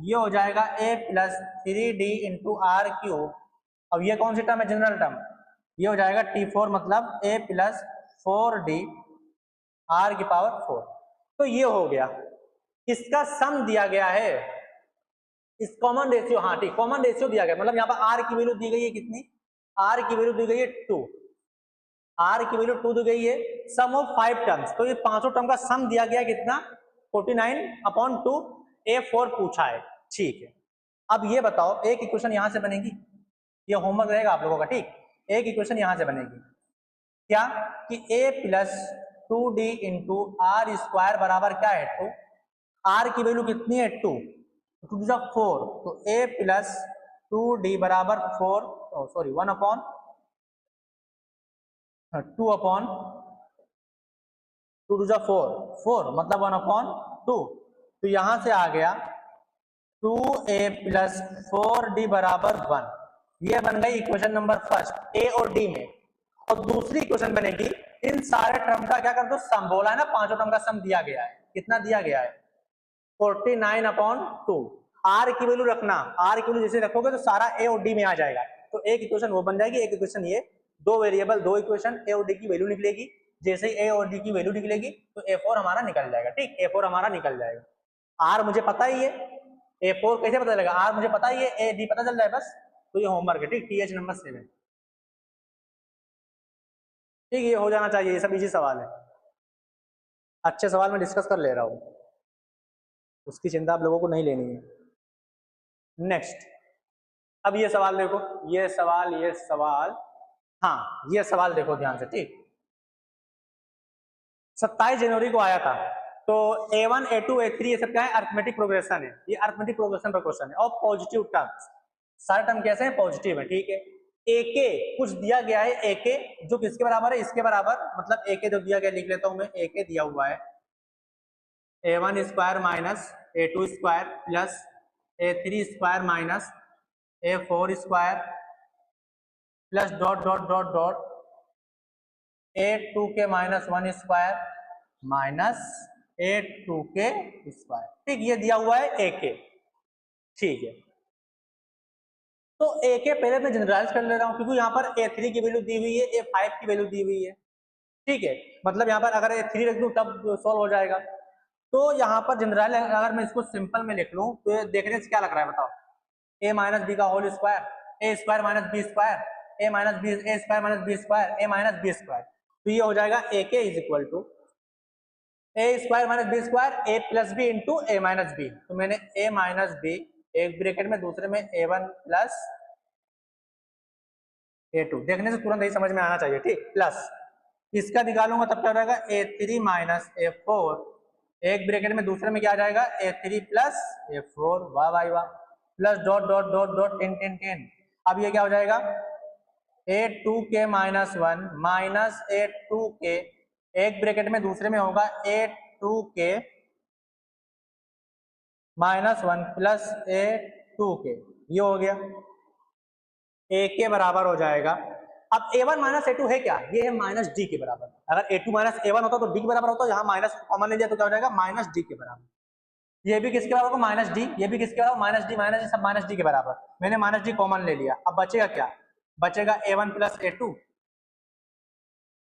S1: ये हो जाएगा A plus 3D into are cube, अब ये कौन सी टर्म है जनरल टर्म, ये हो जाएगा T4, मतलब A प्लस 4D आर की पावर 4, तो ये हो गया, इसका सम दिया गया है, इस कॉमन रेशियो, हाँ ठीक, कॉमन रेशियो दिया गया, मतलब यहाँ पर आर की वैल्यू दी गई है कितनी, आर की वैल्यू दी गई है 2, आर की वैल्यू 2 दी गई है, सम ऑफ 5 टर्म्स, तो ये पांचों टर्म का सम दिया गया कितना 49/2, A4 पूछा है, ठीक है। अब ये बताओ एक इक्वेशन यहां से बनेगी, ये होमवर्क रहेगा आप लोगों का, ठीक, एक इक्वेशन यहां से बनेगी क्या कि A plus 2D into are square बराबर क्या है 2, आर की वैल्यू कितनी है 2, 2 4, तो A प्लस 2D बराबर 4, सॉरी 2 4 4 मतलब 1/2, तो यहां से आ गया 2A प्लस 4D बराबर 1, ये बन गई इक्वेशन नंबर फर्स्ट A और D में। और दूसरी इक्वेशन बनेगी, इन सारे टर्म का क्या कर दो सम, बोला है ना पांचों टर्म का सम दिया गया है, कितना दिया गया है 49/2, आर की वैल्यू रखना, आर की वैल्यू जैसे रखोगे तो सारा ए और डी में आ जाएगा, तो एक इक्वेशन वो बन जाएगी, एक इक्वेशन ये, दो वेरिएबल दो इक्वेशन, ए और डी की वैल्यू निकलेगी, जैसे ए और डी की वैल्यू निकलेगी तो A4 हमारा निकल जाएगा, ठीक, A4 हमारा निकल जाएगा। आर मुझे पता ही है, A4 कैसे पता चलेगा, आर मुझे पता ही है, ए डी पता चल जाए बस, तो ये होमवर्क है, ठीक, TH नंबर 7, ठीक, ये हो जाना चाहिए, ये सब इजी सवाल है, अच्छे सवाल में डिस्कस कर ले रहा हूँ, उसकी चिंता आप लोगों को नहीं लेनी है। नेक्स्ट, अब ये सवाल देखो, ये सवाल, हाँ ये सवाल देखो ध्यान से, ठीक, 27 जनवरी को आया था, तो A1 A2 A3 ये सब क्या है अरिथमेटिक प्रोग्रेशन है, ये अरिथमेटिक प्रोग्रेशन पर क्वेश्चन है, और पॉजिटिव टर्म्स, सारे टर्म कैसे हैं पॉजिटिव है, ठीक है। AK कुछ दिया गया है, AK जो किसके बराबर है इसके बराबर, मतलब AK जो दिया गया लिख लेता हूं मैं, AK दिया हुआ है A1 square minus A2 square plus A3 square minus A4 square plus dot dot dot dot A2 के -1 स्क्वायर माइनस a2k स्क्वायर। ठीक, ये दिया हुआ है ak। ठीक है, तो ak पहले मैं जनरलाइज कर ले रहा हूँ क्योंकि यहाँ पर a3 की वैल्यू दी हुई है, a5 की वैल्यू दी हुई है। ठीक है, मतलब यहाँ पर अगर a3 रख दूँ तब सॉल्व हो जाएगा। तो यहाँ पर जनरल अगर मैं इसको सिंपल में लिख लूँ तो देखने से क्या लग रहा है बताओ, a माइनस बी का whole square, A square minus B square, A minus B, A square minus B square, A minus B square. तो ये हो जाएगा ak is equal to A square minus B square A plus B into A minus B. तो मैंने A minus B एक bracket में, दूसरे में a1 प्लस a2, देखने से तुरंत यही समझ में आना चाहिए। ठीक, प्लस इसका निकालूंगा तब क्या हो जाएगा a3 माइनस a4, एक ब्रैकेट में, दूसरे में क्या आ जाएगा a3 प्लस a4, वाह भाई वाह, plus dot dot dot dot 10 10 10। अब ये क्या हो जाएगा a2k माइनस 1 माइनस a2k, एक ब्रैकेट में, दूसरे में होगा a2k माइनस 1 प्लस a2k, ये हो गया। a के बराबर हो जाएगा, अब a1 माइनस a2 है क्या, ये है माइनस d के बराबर। अगर a2 माइनस a1 होता तो d के बराबर होता, यहाँ माइनस कॉमन ले लिया तो क्या हो जाएगा माइनस d के बराबर। ये भी किसके बराबर होगा माइनस d, ये भी किसके बराबर माइनस d, माइनस d सब माइनस d के बराबर। मैंने माइनस d कॉमन ले लिया, अब बचेगा क्या, बचेगा a1 plus a2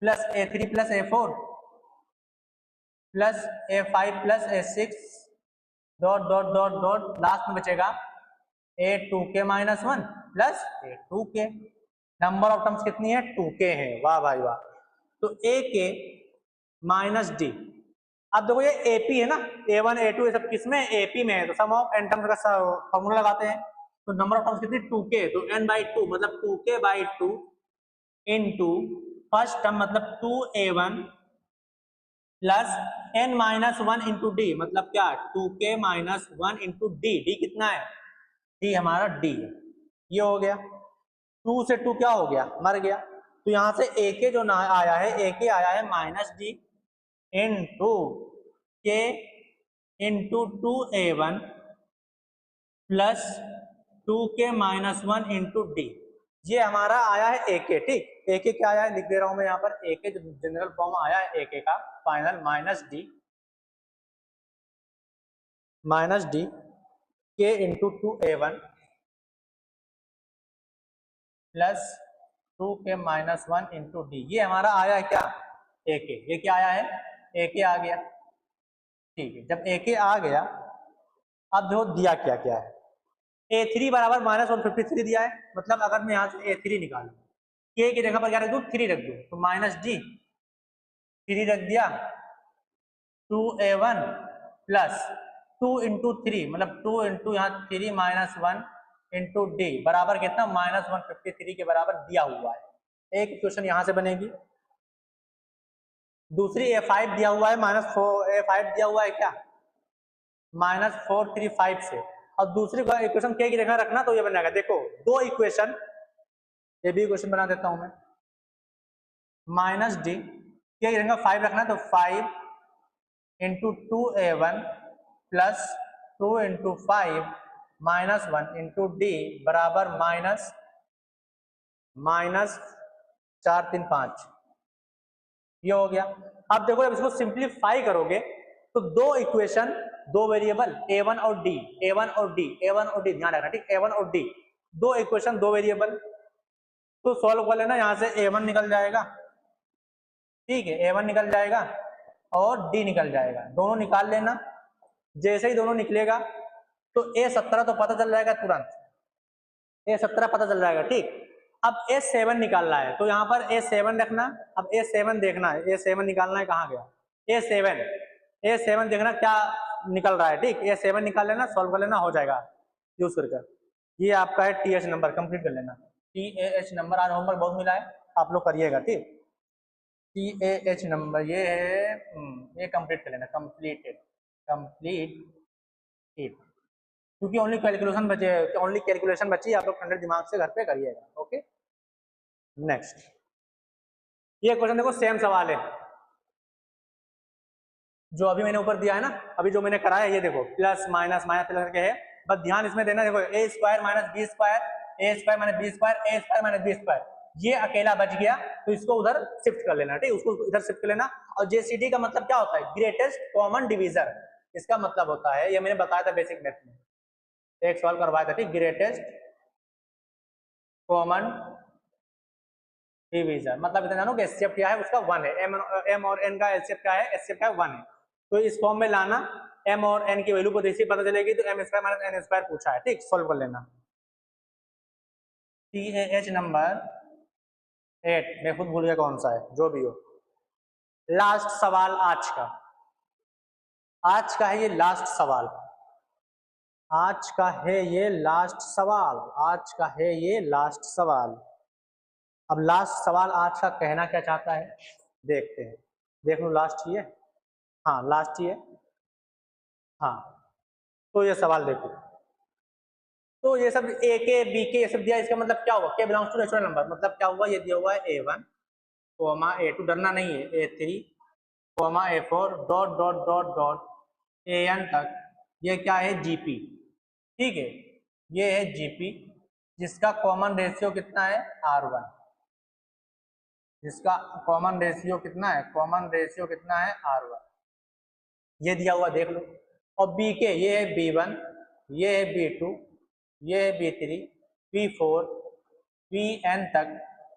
S1: plus a3 plus a4 plus a5 plus a6 dot dot dot dot, last में बचेगा a2k minus 1 plus a2k। Number of terms कितनी है 2k है, वाह भाई वाह। तो ak माइनस डी, अब देखो ये AP है ना, a1 a2 ये सब किसमें AP में है, तो सम ऑफ n टर्म्स का फॉर्मूला लगाते हैं। तो नंबर ऑफ टर्म्स कितनी 2k, तो n/2 मतलब 2k/2 इनटू फर्स्ट टर्म मतलब 2a1 plus n minus 1 into D, मतलब क्या 2k minus 1 into D. D कितना है, डी हमारा डी है, ये हो गया। 2 से 2 क्या हो गया, मर गया। तो यहाँ से ak जो ना आया है, ak आया है माइनस डी इंटू के into 2a1 plus 2k minus 1 into D, ये हमारा आया है ak। ठीक, ak क्या आया है लिख दे रहा हूं मैं यहाँ पर, ak जो जनरल फॉर्म आया है ak का फाइनल माइनस डी के into 2a1 plus 2k minus 1 into D, ये हमारा आया है क्या ak। ये क्या आया है ak आ गया। ठीक है, जब ak आ गया, अब देखो दिया क्या क्या है, a3 बराबर माइनस 153 दिया है, मतलब अगर मैं यहाँ से a3 निकालू, k की जगह पर क्या रख दूँ 3 रख दूँ, तो माइनस डी 3 रख दिया, 2a1 प्लस 2 इंटू 3 मतलब 2 इंटू यहाँ 3 माइनस 1 इंटू डी बराबर कितना माइनस 153 के बराबर दिया हुआ है। एक इक्वेशन यहाँ से बनेगी, दूसरी a5 दिया हुआ है माइनस a5 दिया हुआ है क्या माइनस 435 से, और दूसरी इक्वेशन k की जगह रखना तो ये बनेगा, देखो दो इक्वेशन, ये भी इक्वेशन बना देता हूं मैं, माइनस डी k की जगह 5 रखना तो 5 into 2a1 plus 2 into 5 minus 1 into D बराबर माइनस 435, ये हो गया। अब देखो जब इसको सिंप्लीफाई करोगे तो दो इक्वेशन, दो वेरिएबल a1 और d, a1 और d, a1 और d ध्यान रखना। ठीक, a1 और d दो इक्वेशन दो वेरिएबल, तो सॉल्व कर लेना, यहां से a1 निकल जाएगा। ठीक है, a1 निकल जाएगा और d निकल जाएगा, दोनों निकाल लेना। जैसे ही दोनों निकलेगा तो a17 तो पता चल जाएगा तुरंत, a17 पता चल जाएगा। ठीक, अब a7 निकालना है तो यहाँ पर a7 रखना। अब a7 देखना है, a7 निकालना है, कहाँ गया a7 देखना क्या निकल रहा है। ठीक, a7 निकाल लेना, सॉल्व कर लेना, हो जाएगा यूज करके। ये आपका है TH नंबर, कंप्लीट कर लेना। TAH नंबर आज होमवर्क बहुत मिला है, आप लोग करिएगा। ठीक, TAH नंबर ये है, ये कंप्लीट कर लेना, कंप्लीट क्योंकि ओनली कैलकुलेशन बची, आप लोग ठंडे दिमाग से घर पे करिएगा। ओके, नेक्स्ट ये क्वेश्चन देखो, सेम सवाल है जो अभी मैंने ऊपर दिया है ना, अभी जो मैंने कराया है, ये देखो प्लस माइनस माइनस प्लस करके है, बस ध्यान इसमें देना। देखो a square minus B square, a square minus B square, a square minus B square, ये अकेला बच गया तो इसको उधर शिफ्ट कर लेना, ठीक, उसको इधर शिफ्ट कर लेना। और जेसीडी का मतलब क्या होता है, ग्रेटेस्ट कॉमन डिवीजर। इसका मतलब होता है, ये मैंने बताया था बेसिक मैथ में, एक सवाल करवाया था, ठीक, ग्रेटेस्ट कॉमन डिवीजर मतलब इतना जानो कि एचसीएफ क्या है, उसका 1 है। एम और एन का एचसीएफ क्या है, एचसीएफ क्या है 1 है। तो इस फॉर्म में लाना, एम और एन की वैल्यू को जैसे पता चलेगी तो M square minus N square पूछा है, ठीक, सॉल्व कर लेना। TAH नंबर 8 मैं खुद भूल गया कौन सा है, जो भी हो। लास्ट सवाल आज का है ये लास्ट सवाल, आज का है ये लास्ट सवाल, आज का है ये लास्ट सवाल। अब लास्ट सवाल आज का कहना क्या चाहता है देखते हैं, देख लो लास्ट ही है, हाँ लास्ट ही है, हाँ। तो ये सवाल देखो, तो ये सब ए के बी के ये सब दिया, इसका मतलब क्या हुआ, के बिलोंग्स टू नेचुरल नंबर, मतलब क्या हुआ, ये दिया हुआ है A1 कोमा A2, डरना नहीं है, A3 comma A4 dot dot dot dot AN तक, ये क्या है GP, ठीक है, ये है GP जिसका कॉमन रेशियो कितना है R1, जिसका कॉमन रेशियो कितना है, कॉमन रेशियो कितना है R1, ये दिया हुआ देख लो। और बी के ये है B1, ये है B2, ये है B3, B4 Bn तक,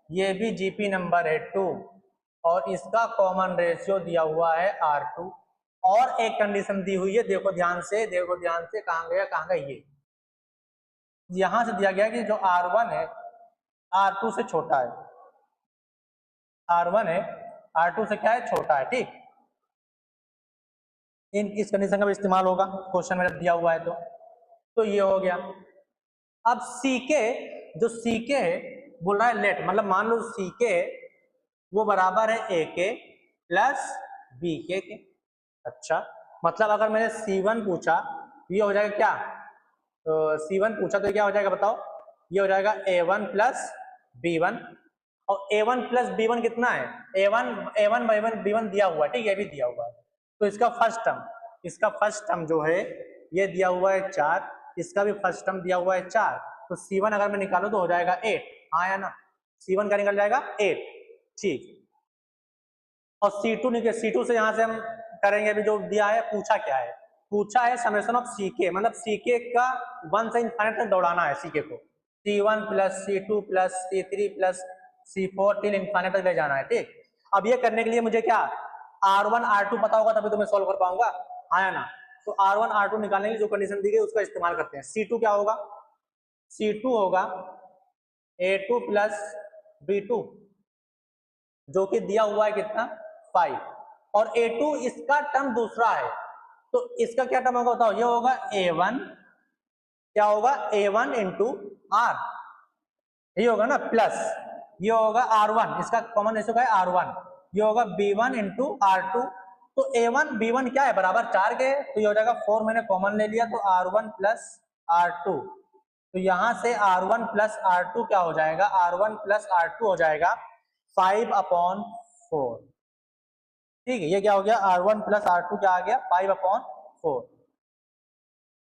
S1: ये भी GP नंबर है 2 और इसका कॉमन रेशियो दिया हुआ है R2। और एक कंडीशन दी हुई है, देखो ध्यान से, देखो ध्यान से, कहाँ गया कहाँ गया, ये यहां से दिया गया कि जो R1 है R2 से छोटा है, R1 है R2 से क्या है, छोटा है, ठीक। इस कंडीशन का भी इस्तेमाल होगा, क्वेश्चन में दिया हुआ है तो ये हो गया। अब सीके, जो सीके है बोल रहा है लेट, मतलब मान लो सीके वो बराबर है ए के प्लस बी के। अच्छा, मतलब अगर मैंने C1 पूछा ये हो जाएगा क्या, तो C1 पूछा तो क्या हो जाएगा बताओ, ये हो जाएगा A1 प्लस B1, और A1 प्लस B1 कितना है, A1 B1 दिया हुआ है, ठीक, ये भी दिया हुआ है। तो इसका फर्स्ट टर्म जो है ये दिया हुआ है 4, इसका भी फर्स्ट टर्म दिया हुआ है 4, तो C1 अगर मैं निकालू तो हो जाएगा 8, हाँ या ना, C1 का निकल जाएगा 8, ठीक। और C2 से यहाँ से हम करेंगे, अभी जो दिया है पूछा क्या है, पूछा है समेशन ऑफ सीके, मतलब सीके का 1 से इनफाइनाइट तक दौड़ाना है सीके को, C1 plus C2 plus C3 plus C4 till infinite तक ले जाना है, ठीक। अब ये करने के लिए मुझे क्या R1 R2 पता होगा तभी तो मैं सॉल्व कर पाऊंगा, हाँ या ना। तो R1 R2 निकालने के लिए जो कंडीशन दी गई उसका इस्तेमाल करते हैं। C2 क्या होगा, C2 होगा A2 प्लस B2 जो कि दिया हुआ है कितना 5, और A2 इसका टर्म दूसरा है, तो इसका क्या टर्म होगा बताओ, ये होगा A1, क्या होगा A1 इंटू R, ये होगा ना, प्लस ये होगा R1, इसका कॉमन रेशियो का है R1, ये होगा B1 इंटू R2, तो A1 B1 क्या है बराबर 4 के, तो ये हो जाएगा 4, मैंने कॉमन ले लिया तो R1 प्लस R2, तो यहां से R1 प्लस R2 क्या हो जाएगा, R1 प्लस R2 हो जाएगा 5/4, ठीक है, ये क्या हो गया R1 प्लस R2 क्या आ गया 5/4,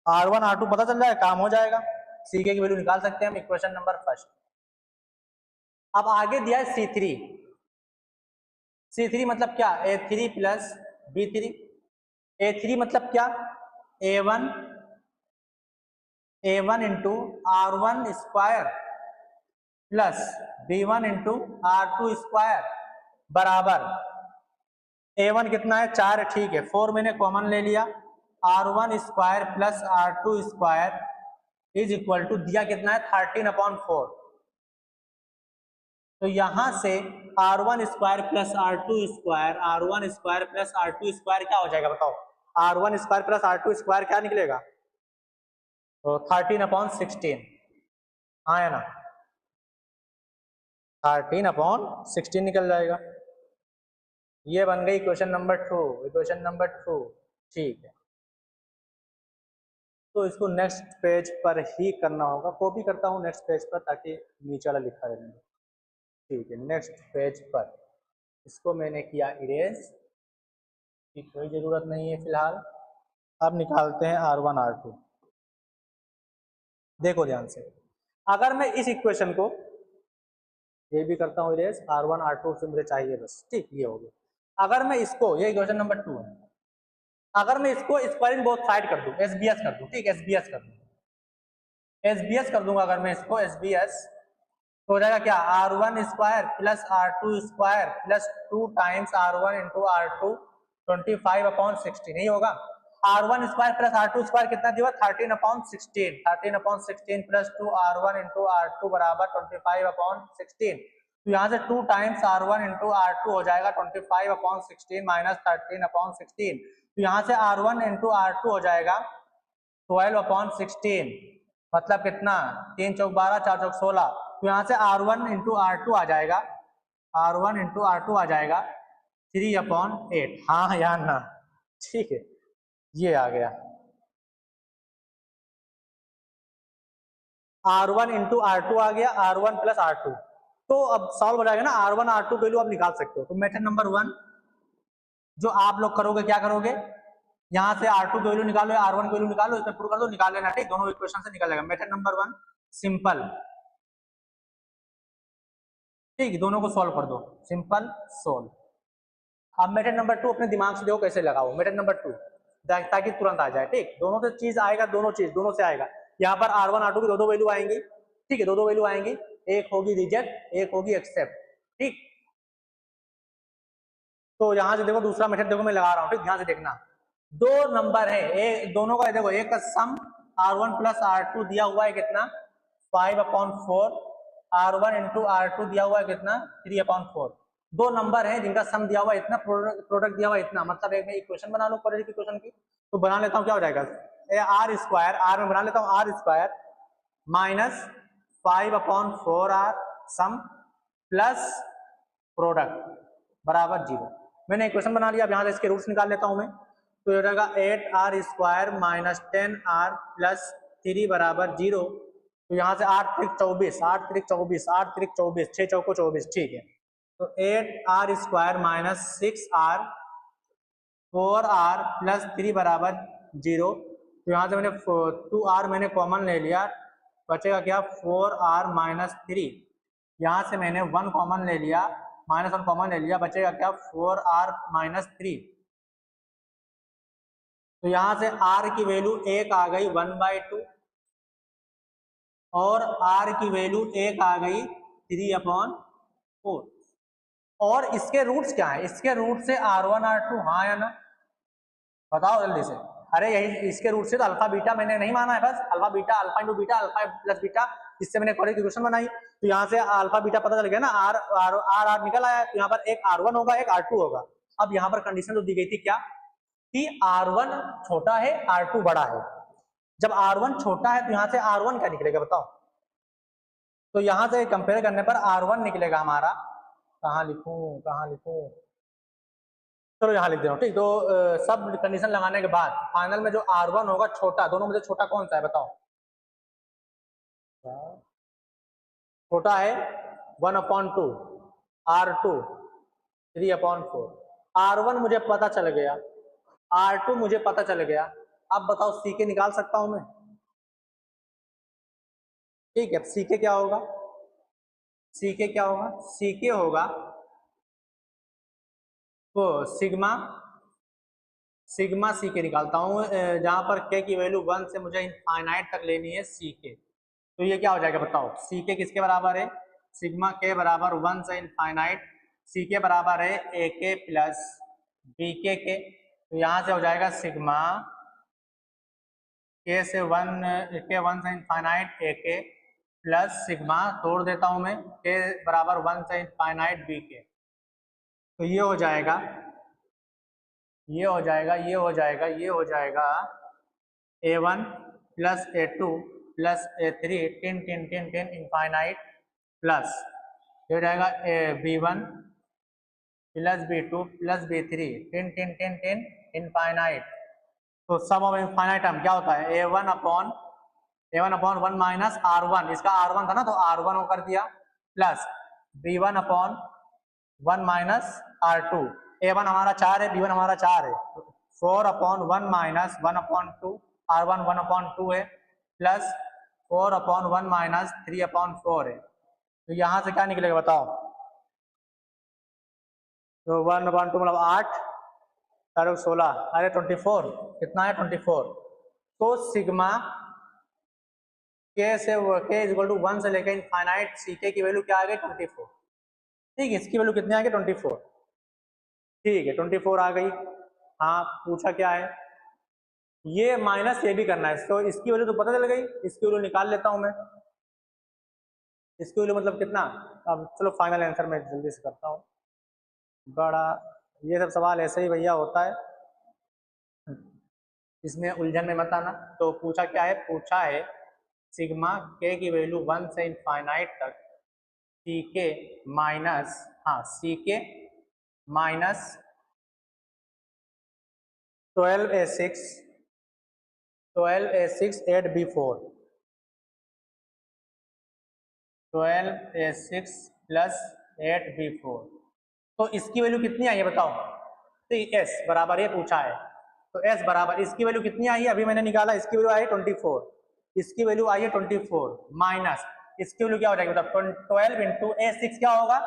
S1: R1 R2 पता चल जाएगा, काम हो जाएगा, सीके की वैल्यू निकाल सकते हैं हम, इक्वेशन नंबर फर्स्ट। अब आगे दिया है C3 मतलब क्या, A3 प्लस B3, A3 मतलब क्या A1 into R1 square plus B1 into R2 square बराबर A1 कितना है 4, ठीक है, 4 मैंने कॉमन ले लिया, R1 square plus R2 square is equal to दिया कितना है 13/4, तो यहां से R1 square plus R2 square, R1 square plus R2 square क्या हो जाएगा बताओ, R1 square plus R2 square क्या निकलेगा, तो 13/16, हाँ है ना, 13/16 निकल जाएगा। ये बन गई क्वेश्चन नंबर 2, ठीक है। तो इसको नेक्स्ट पेज पर ही करना होगा, कॉपी करता हूँ नेक्स्ट पेज पर ताकि नीचे वाला लिखा रहे, ठीक है। नेक्स्ट पेज पर इसको मैंने किया इरेज, की कोई जरूरत नहीं है फिलहाल। अब निकालते हैं R1 R2, देखो ध्यान से, अगर मैं इस इक्वेशन को ये भी करता हूँ इरेज, R1 R2 से मुझे चाहिए बस, ठीक, ये हो गया। अगर मैं इसको, ये इक्वेशन नंबर 2 है, अगर मैं इसको स्क्वायरिंग बोथ साइड कर दूं, SBS कर दूं, ठीक, SBS कर दूं, SBS कर दूंगा अगर मैं इसको SBS, तो हो जाएगा क्या, R1 square plus R2 square plus 2 times R1 into R2 25/16, नहीं होगा। R1 square plus R2 square कितना दिया, 13/16, 13/16 प्लस 2 R1 इंटू R2 बराबर 25/16। तो यहाँ से 2 टाइम्स R1 इंटू R2 हो जाएगा 25/16 माइनस 13/16। तो यहाँ से R1 इंटू R2 हो जाएगा 12/16, मतलब कितना, 3 चौक 12, 4 चौक 16। तो यहाँ से R1 इंटू R2 आ जाएगा, R1 इंटू R2 आ जाएगा 3/8। हाँ या ना, ठीक है, ये आ गया। R1 इंटू R2 आ गया, R1 प्लस R2। तो अब सॉल्व हो जाएगा ना, R1 R2 वैल्यू आप निकाल सकते हो। तो मेथड नंबर 1 जो आप लोग करोगे, क्या करोगे, यहाँ से R2 की वैल्यू निकालो, R1 की वैल्यू निकालो, इसमें प्रूव कर दो, निकाल लेना, ठीक, दोनों इक्वेशन से निकल जाएगा। मेथड नंबर 1 सिंपल, ठीक, दोनों को सॉल्व कर दो, सिंपल सोल्व। अब मेथड नंबर 2 अपने दिमाग से देखो कैसे लगाओ, मेथड नंबर 2, ताकि तुरंत आ जाए, ठीक, दोनों से चीज आएगा, दोनों से आएगा। यहाँ पर R1 R2 की दो वैल्यू आएंगी, ठीक है, दो वैल्यू आएंगी, एक होगी रिजेक्ट, एक होगी एक्सेप्ट, ठीक। तो यहाँ से देखो दूसरा मेथड देखो मैं लगा रहा हूँ, ठीक, ध्यान से देखना। दो नंबर है, दोनों का देखो, एक का सम R1 प्लस R2 दिया हुआ है कितना, 5/4, R1 इंटू R2 दिया हुआ है कितना, 3/4। दो नंबर है जिनका सम दिया हुआ है इतना, प्रोडक्ट दिया हुआ है इतना, मतलब एक मैं इक्वेशन बना लो, क्वाड्रेटिक इक्वेशन की। तो बना लेता हूँ, क्या हो जाएगा, R स्क्वायर, R में बना लेता हूँ R स्क्वायर माइनस 5/4R सम प्लस प्रोडक्ट बराबर 0। मैंने इक्वेशन बना लिया। अब यहाँ से इसके रूट्स निकाल लेता हूँ मैं। तो ये हो जाएगा 8R square minus 10R plus 3 बराबर 0। तो यहाँ से 8 3 24, 8 3 24, 8 3 24, 6 चौको 24, ठीक है। तो 8R square minus 6R 4R plus 3 बराबर 0। तो यहाँ से मैंने 2R मैंने कॉमन ले लिया, बचेगा क्या, 4R माइनस 3। यहाँ से मैंने 1 कॉमन ले लिया, -1 कॉमन ले लिया, बचेगा क्या, 4R माइनस 3। तो यहाँ से R की वैल्यू 1 आ गई 1/2 और R की वैल्यू 1 आ गई 3/4। और इसके रूट्स क्या है, इसके रूट से R1 R2, हाँ या ना, बताओ जल्दी से। अरे यही इसके रूट से तो अल्फा बीटा मैंने नहीं माना है, बस alpha beta, alpha into beta, alpha plus beta, इससे मैंने क्वाड्रेटिक इक्वेशन बनाई। तो यहाँ से अल्फा बीटा पता चल गया ना, आर आर आर आर निकल आया। तो यहाँ पर एक R1 होगा, एक R2 होगा। अब यहाँ पर कंडीशन तो दी गई थी क्या, कि R1 छोटा है, R2 बड़ा है। जब R1 छोटा है तो यहाँ से R1 क्या निकलेगा बताओ। तो यहाँ से कंपेयर करने पर R1 निकलेगा हमारा, कहाँ लिखूं, चलो यहाँ लिख दे रहा हूँ, ठीक। तो सब कंडीशन लगाने के बाद फाइनल में जो R1 होगा छोटा, दोनों में से छोटा कौन सा है बताओ। छोटा है 1/2, R2 3/4। R1 मुझे पता चल गया, R2 मुझे पता चल गया। अब बताओ सीके निकाल सकता हूं मैं, ठीक है। सीके क्या होगा, सीके क्या होगा, सीके होगा तो सिग्मा सीके निकालता हूं, जहां पर के की वैल्यू 1 से मुझे इनफाइनाइट तक लेनी है सीके। तो ये क्या हो जाएगा बताओ, सीके किसके बराबर है, सिग्मा के बराबर 1 से इनफाइनाइट, सीके बराबर है ए के प्लस बी के। तो यहाँ से हो जाएगा सिग्मा के से 1 से इनफाइनाइट ए के प्लस सिग्मा, तोड़ देता हूं मैं, के बराबर 1 से इनफाइनाइट बी के। तो ये हो जाएगा, ये हो जाएगा, ये हो जाएगा, ये हो जाएगा A1 plus A2 plus A3 10 infinite plus ये हो जाएगा B1 plus B2 plus B3 10 infinite. तो सम ऑफ इनफाइनाइट टर्म क्या होता है, A1 अपॉन 1 माइनस R1, इसका R1 था ना, तो R1 कर दिया, plus B1 upon 1 minus R2। A1 हमारा 4 है, B1 हमारा 4 है, 4/1 माइनस 1/2, R1 1/2 है, प्लस 4/1 माइनस 3/4 है। तो यहाँ से क्या निकलेगा बताओ? तो 1/2 मतलब 8, 16, अरे 24, कितना है 24। तो सिग्मा के से के इक्वल टू 1 से लेकर इनफाइनाइट सी के की वैल्यू क्या आ गई 24। ठीक है, इसकी वैल्यू कितनी आ गई 24। ठीक है 24 आ गई। हाँ पूछा क्या है, ये माइनस ये भी करना है, तो इसकी वैल्यू तो पता चल गई, इसकी वैल्यू निकाल लेता हूं मैं। इसकी वैल्यू मतलब कितना, अब चलो फाइनल आंसर मैं जल्दी से करता हूँ। बड़ा ये सब सवाल ऐसे ही भैया होता है, इसमें उलझन में मत आना। तो पूछा क्या है, पूछा है सिग्मा के की वैल्यू 1 से इनफाइनाइट तक सी के माइनस, हाँ सी के minus 12a6 8b4 12a6 plus 8b4। तो इसकी वैल्यू कितनी आई है बताओ? तो एस बराबर ये पूछा है, तो एस बराबर इसकी वैल्यू कितनी आई है, अभी मैंने निकाला, इसकी वैल्यू आई है 24, इसकी वैल्यू आई है 24 माइनस इसकी वैल्यू क्या हो जाएगी बताओ? 12 इंटू A6 क्या होगा,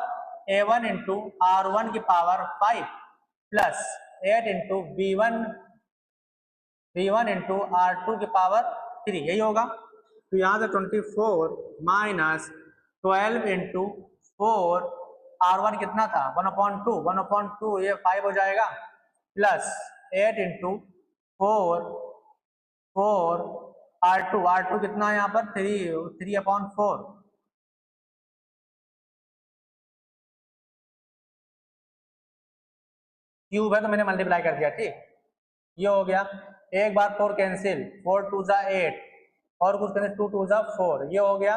S1: A1 इंटू R1 की power 5 plus 8 into B1 into R2 की पावर 3, यही होगा। तो यहाँ से 24 माइनस 12 इंटू 4, R1 कितना था 1/2, 1/2 ये 5 हो जाएगा, प्लस 8 इंटू 4 R2 कितना है यहाँ पर 3/4। क्यूब है तो मैंने मल्टीप्लाई कर दिया, ठीक ये हो गया। एक बार 4 कैंसिल, 4 2 जा 8 और कुछ करें 2 2 जा 4, ये हो गया।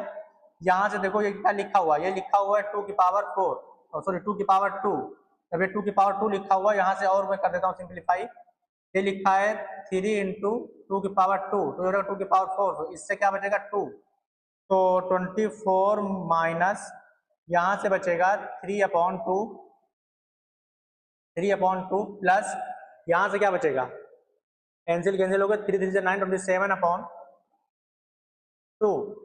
S1: यहाँ से देखो ये क्या लिखा हुआ है, ये लिखा हुआ है 2 की पावर 4, सॉरी 2 की पावर 2, जब ये 2 की पावर 2 लिखा हुआ है, यहाँ से और मैं कर देता हूँ सिंप्लीफाई। ये लिखा है 3 इंटू 2 की पावर 2, तो 2 की पावर 4, तो इससे क्या बचेगा 2, तो 24 माइनस यहाँ से बचेगा 3/2 प्लस यहाँ से क्या बचेगा, कैंसिल कैंसिल हो गया, 3 3 से 9, 27/2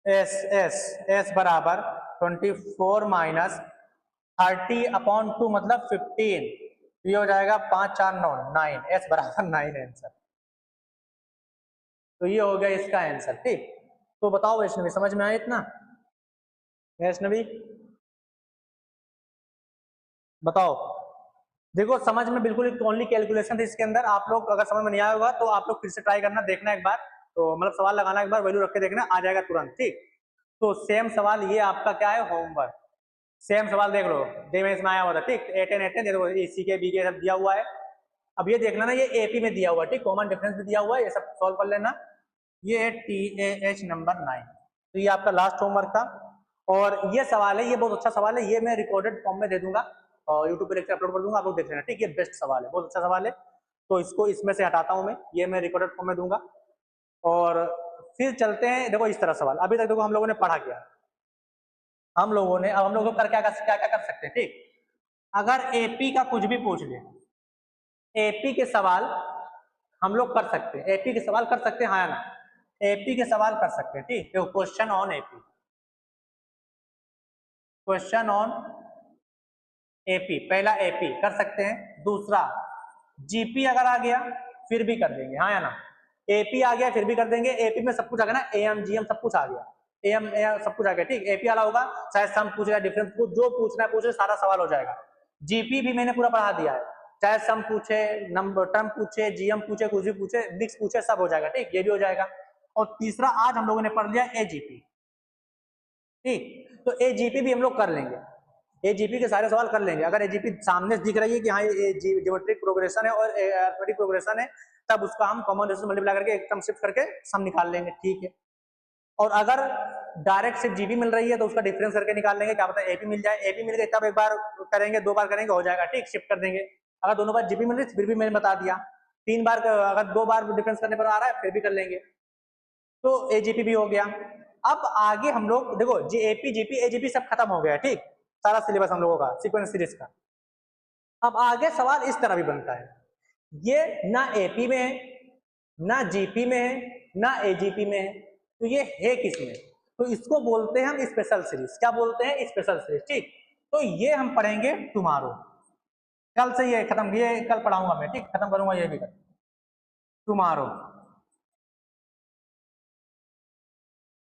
S1: एस बराबर 24 माइनस 30/2 मतलब 15, ये हो जाएगा 5 4 9 9, एस बराबर 9 आंसर। तो ये हो गया इसका आंसर, ठीक। तो बताओ वैष्णवी समझ में आया इतना? वैष्णवी बताओ। देखो समझ में बिल्कुल ओनली कैलकुलेशन थी इसके अंदर, आप लोग अगर समझ में नहीं आया होगा तो आप लोग फिर से ट्राई करना, देखना एक बार, तो मतलब सवाल लगाना एक बार, वैल्यू रख के देखना, आ जाएगा तुरंत, ठीक। तो सेम सवाल ये आपका क्या है, होमवर्क, सेम सवाल देख लो, डे में इसमें आया हुआ था, ठीक। 8 and 8 देखो सी के बी के सब दिया हुआ है। अब ये देख लेना, ये एपी में दिया हुआ है, ठीक, कॉमन डिफरेंस भी दिया हुआ है, ये सब सॉल्व कर लेना। ये है TAH नंबर 9, तो ये आपका लास्ट होमवर्क था। और ये सवाल है, ये बहुत अच्छा सवाल है, ये मैं रिकॉर्डेड फॉर्म में दे दूंगा और यूट्यूब पे लेक्चर अपलोड कर दूंगा, आप लोग देख लेना, ठीक। ये बेस्ट सवाल है, बहुत अच्छा सवाल है, तो इसको इसमें से हटाता हूं मैं, ये मैं रिकॉर्डेड फॉर्म में दूंगा। और फिर चलते हैं, देखो इस तरह सवाल, अभी तक देखो हम लोगों ने पढ़ा क्या, हम लोगों ने, अब हम लोग कर क्या कर सकते हैं, ठीक। अगर एपी का कुछ भी पूछ ले, एपी के सवाल हम लोग कर सकते हैं, एपी के सवाल कर सकते हैं, हाँ या ना, एपी के सवाल कर सकते हैं, ठीक। देखो question on AP, question on AP, पहला एपी कर सकते हैं, दूसरा जीपी अगर आ गया फिर भी कर देंगे, हाँ या ना, एपी आ गया फिर भी कर देंगे, एपी में सब कुछ आ गया ना, एएम जीएम सब कुछ आ गया, एएम सब कुछ आ गया, ठीक। एपी वाला होगा, चाहे सम पूछेगा, डिफरेंस पूछ, जो पूछना है पूछे, सारा सवाल हो जाएगा। जीपी भी मैंने पूरा पढ़ा दिया है, चाहे सम पूछे, नंबर टर्म पूछे, जीएम पूछे, कुछ भी पूछे, मिक्स पूछे, सब हो जाएगा, ठीक, ये भी हो जाएगा। और तीसरा आज हम लोगों ने पढ़ लिया एजीपी, ठीक। तो एजीपी भी हम लोग कर लेंगे, एजीपी के सारे सवाल कर लेंगे। अगर एजीपी सामने दिख रही है कि हाँ ये ज्योमेट्रिक प्रोग्रेशन है और अरिथमेटिक प्रोग्रेशन है, तब उसका हम कॉमन रेशो मल्टीप्लाई करके एक टर्म शिफ्ट करके सम निकाल लेंगे, ठीक है। और अगर डायरेक्ट सिर्फ जीपी मिल रही है तो उसका डिफरेंस करके निकाल लेंगे, क्या पता एपी मिल जाए, एपी मिल गई तब एक बार करेंगे, 2 बार करेंगे, हो जाएगा, ठीक, शिफ्ट कर देंगे। अगर दोनों बार जीपी मिल रही फिर भी मैंने बता दिया, 3 बार अगर 2 बार डिफरेंस करने पर आ रहा है फिर भी कर लेंगे, तो एजीपी भी हो गया। अब आगे हम लोग देखो एपी जीपी एजीपी सब खत्म हो गया, ठीक, सारा सिलेबस हम लोगों का सीक्वेंस सीरीज का। अब आगे सवाल इस तरह भी बनता है, ये ना एपी में है, ना जीपी में है, ना एजीपी में है, तो ये है किस में? तो इसको बोलते हैं हम स्पेशल सीरीज। क्या बोलते हैं? Special series. ठीक, तो ये हम पढ़ेंगे टुमारो। कल से ये खत्म, ये कल पढ़ाऊंगा मैं। ठीक, खत्म करूंगा ये भी कल। टुमारो,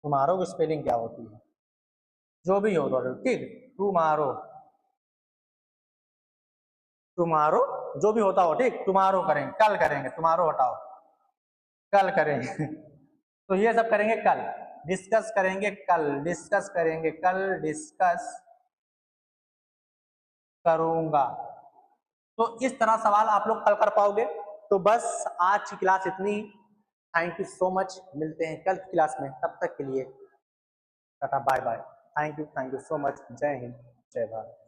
S1: टुमारो की स्पेलिंग क्या होती है? जो भी हो तो ठीक, टुमारो, टुमारो जो भी होता हो। ठीक, टुमारो करेंगे, कल करेंगे। टुमारो हटाओ, कल करेंगे। तो ये सब करेंगे कल, डिस्कस करेंगे कल, डिस्कस करेंगे कल, डिस्कस करूंगा। तो इस तरह सवाल आप लोग कल कर पाओगे। तो बस आज की क्लास इतनी। थैंक यू सो मच, मिलते हैं कल की क्लास में। तब तक के लिए tata bye bye. Thank you so much. जय हिंद, जय भारत।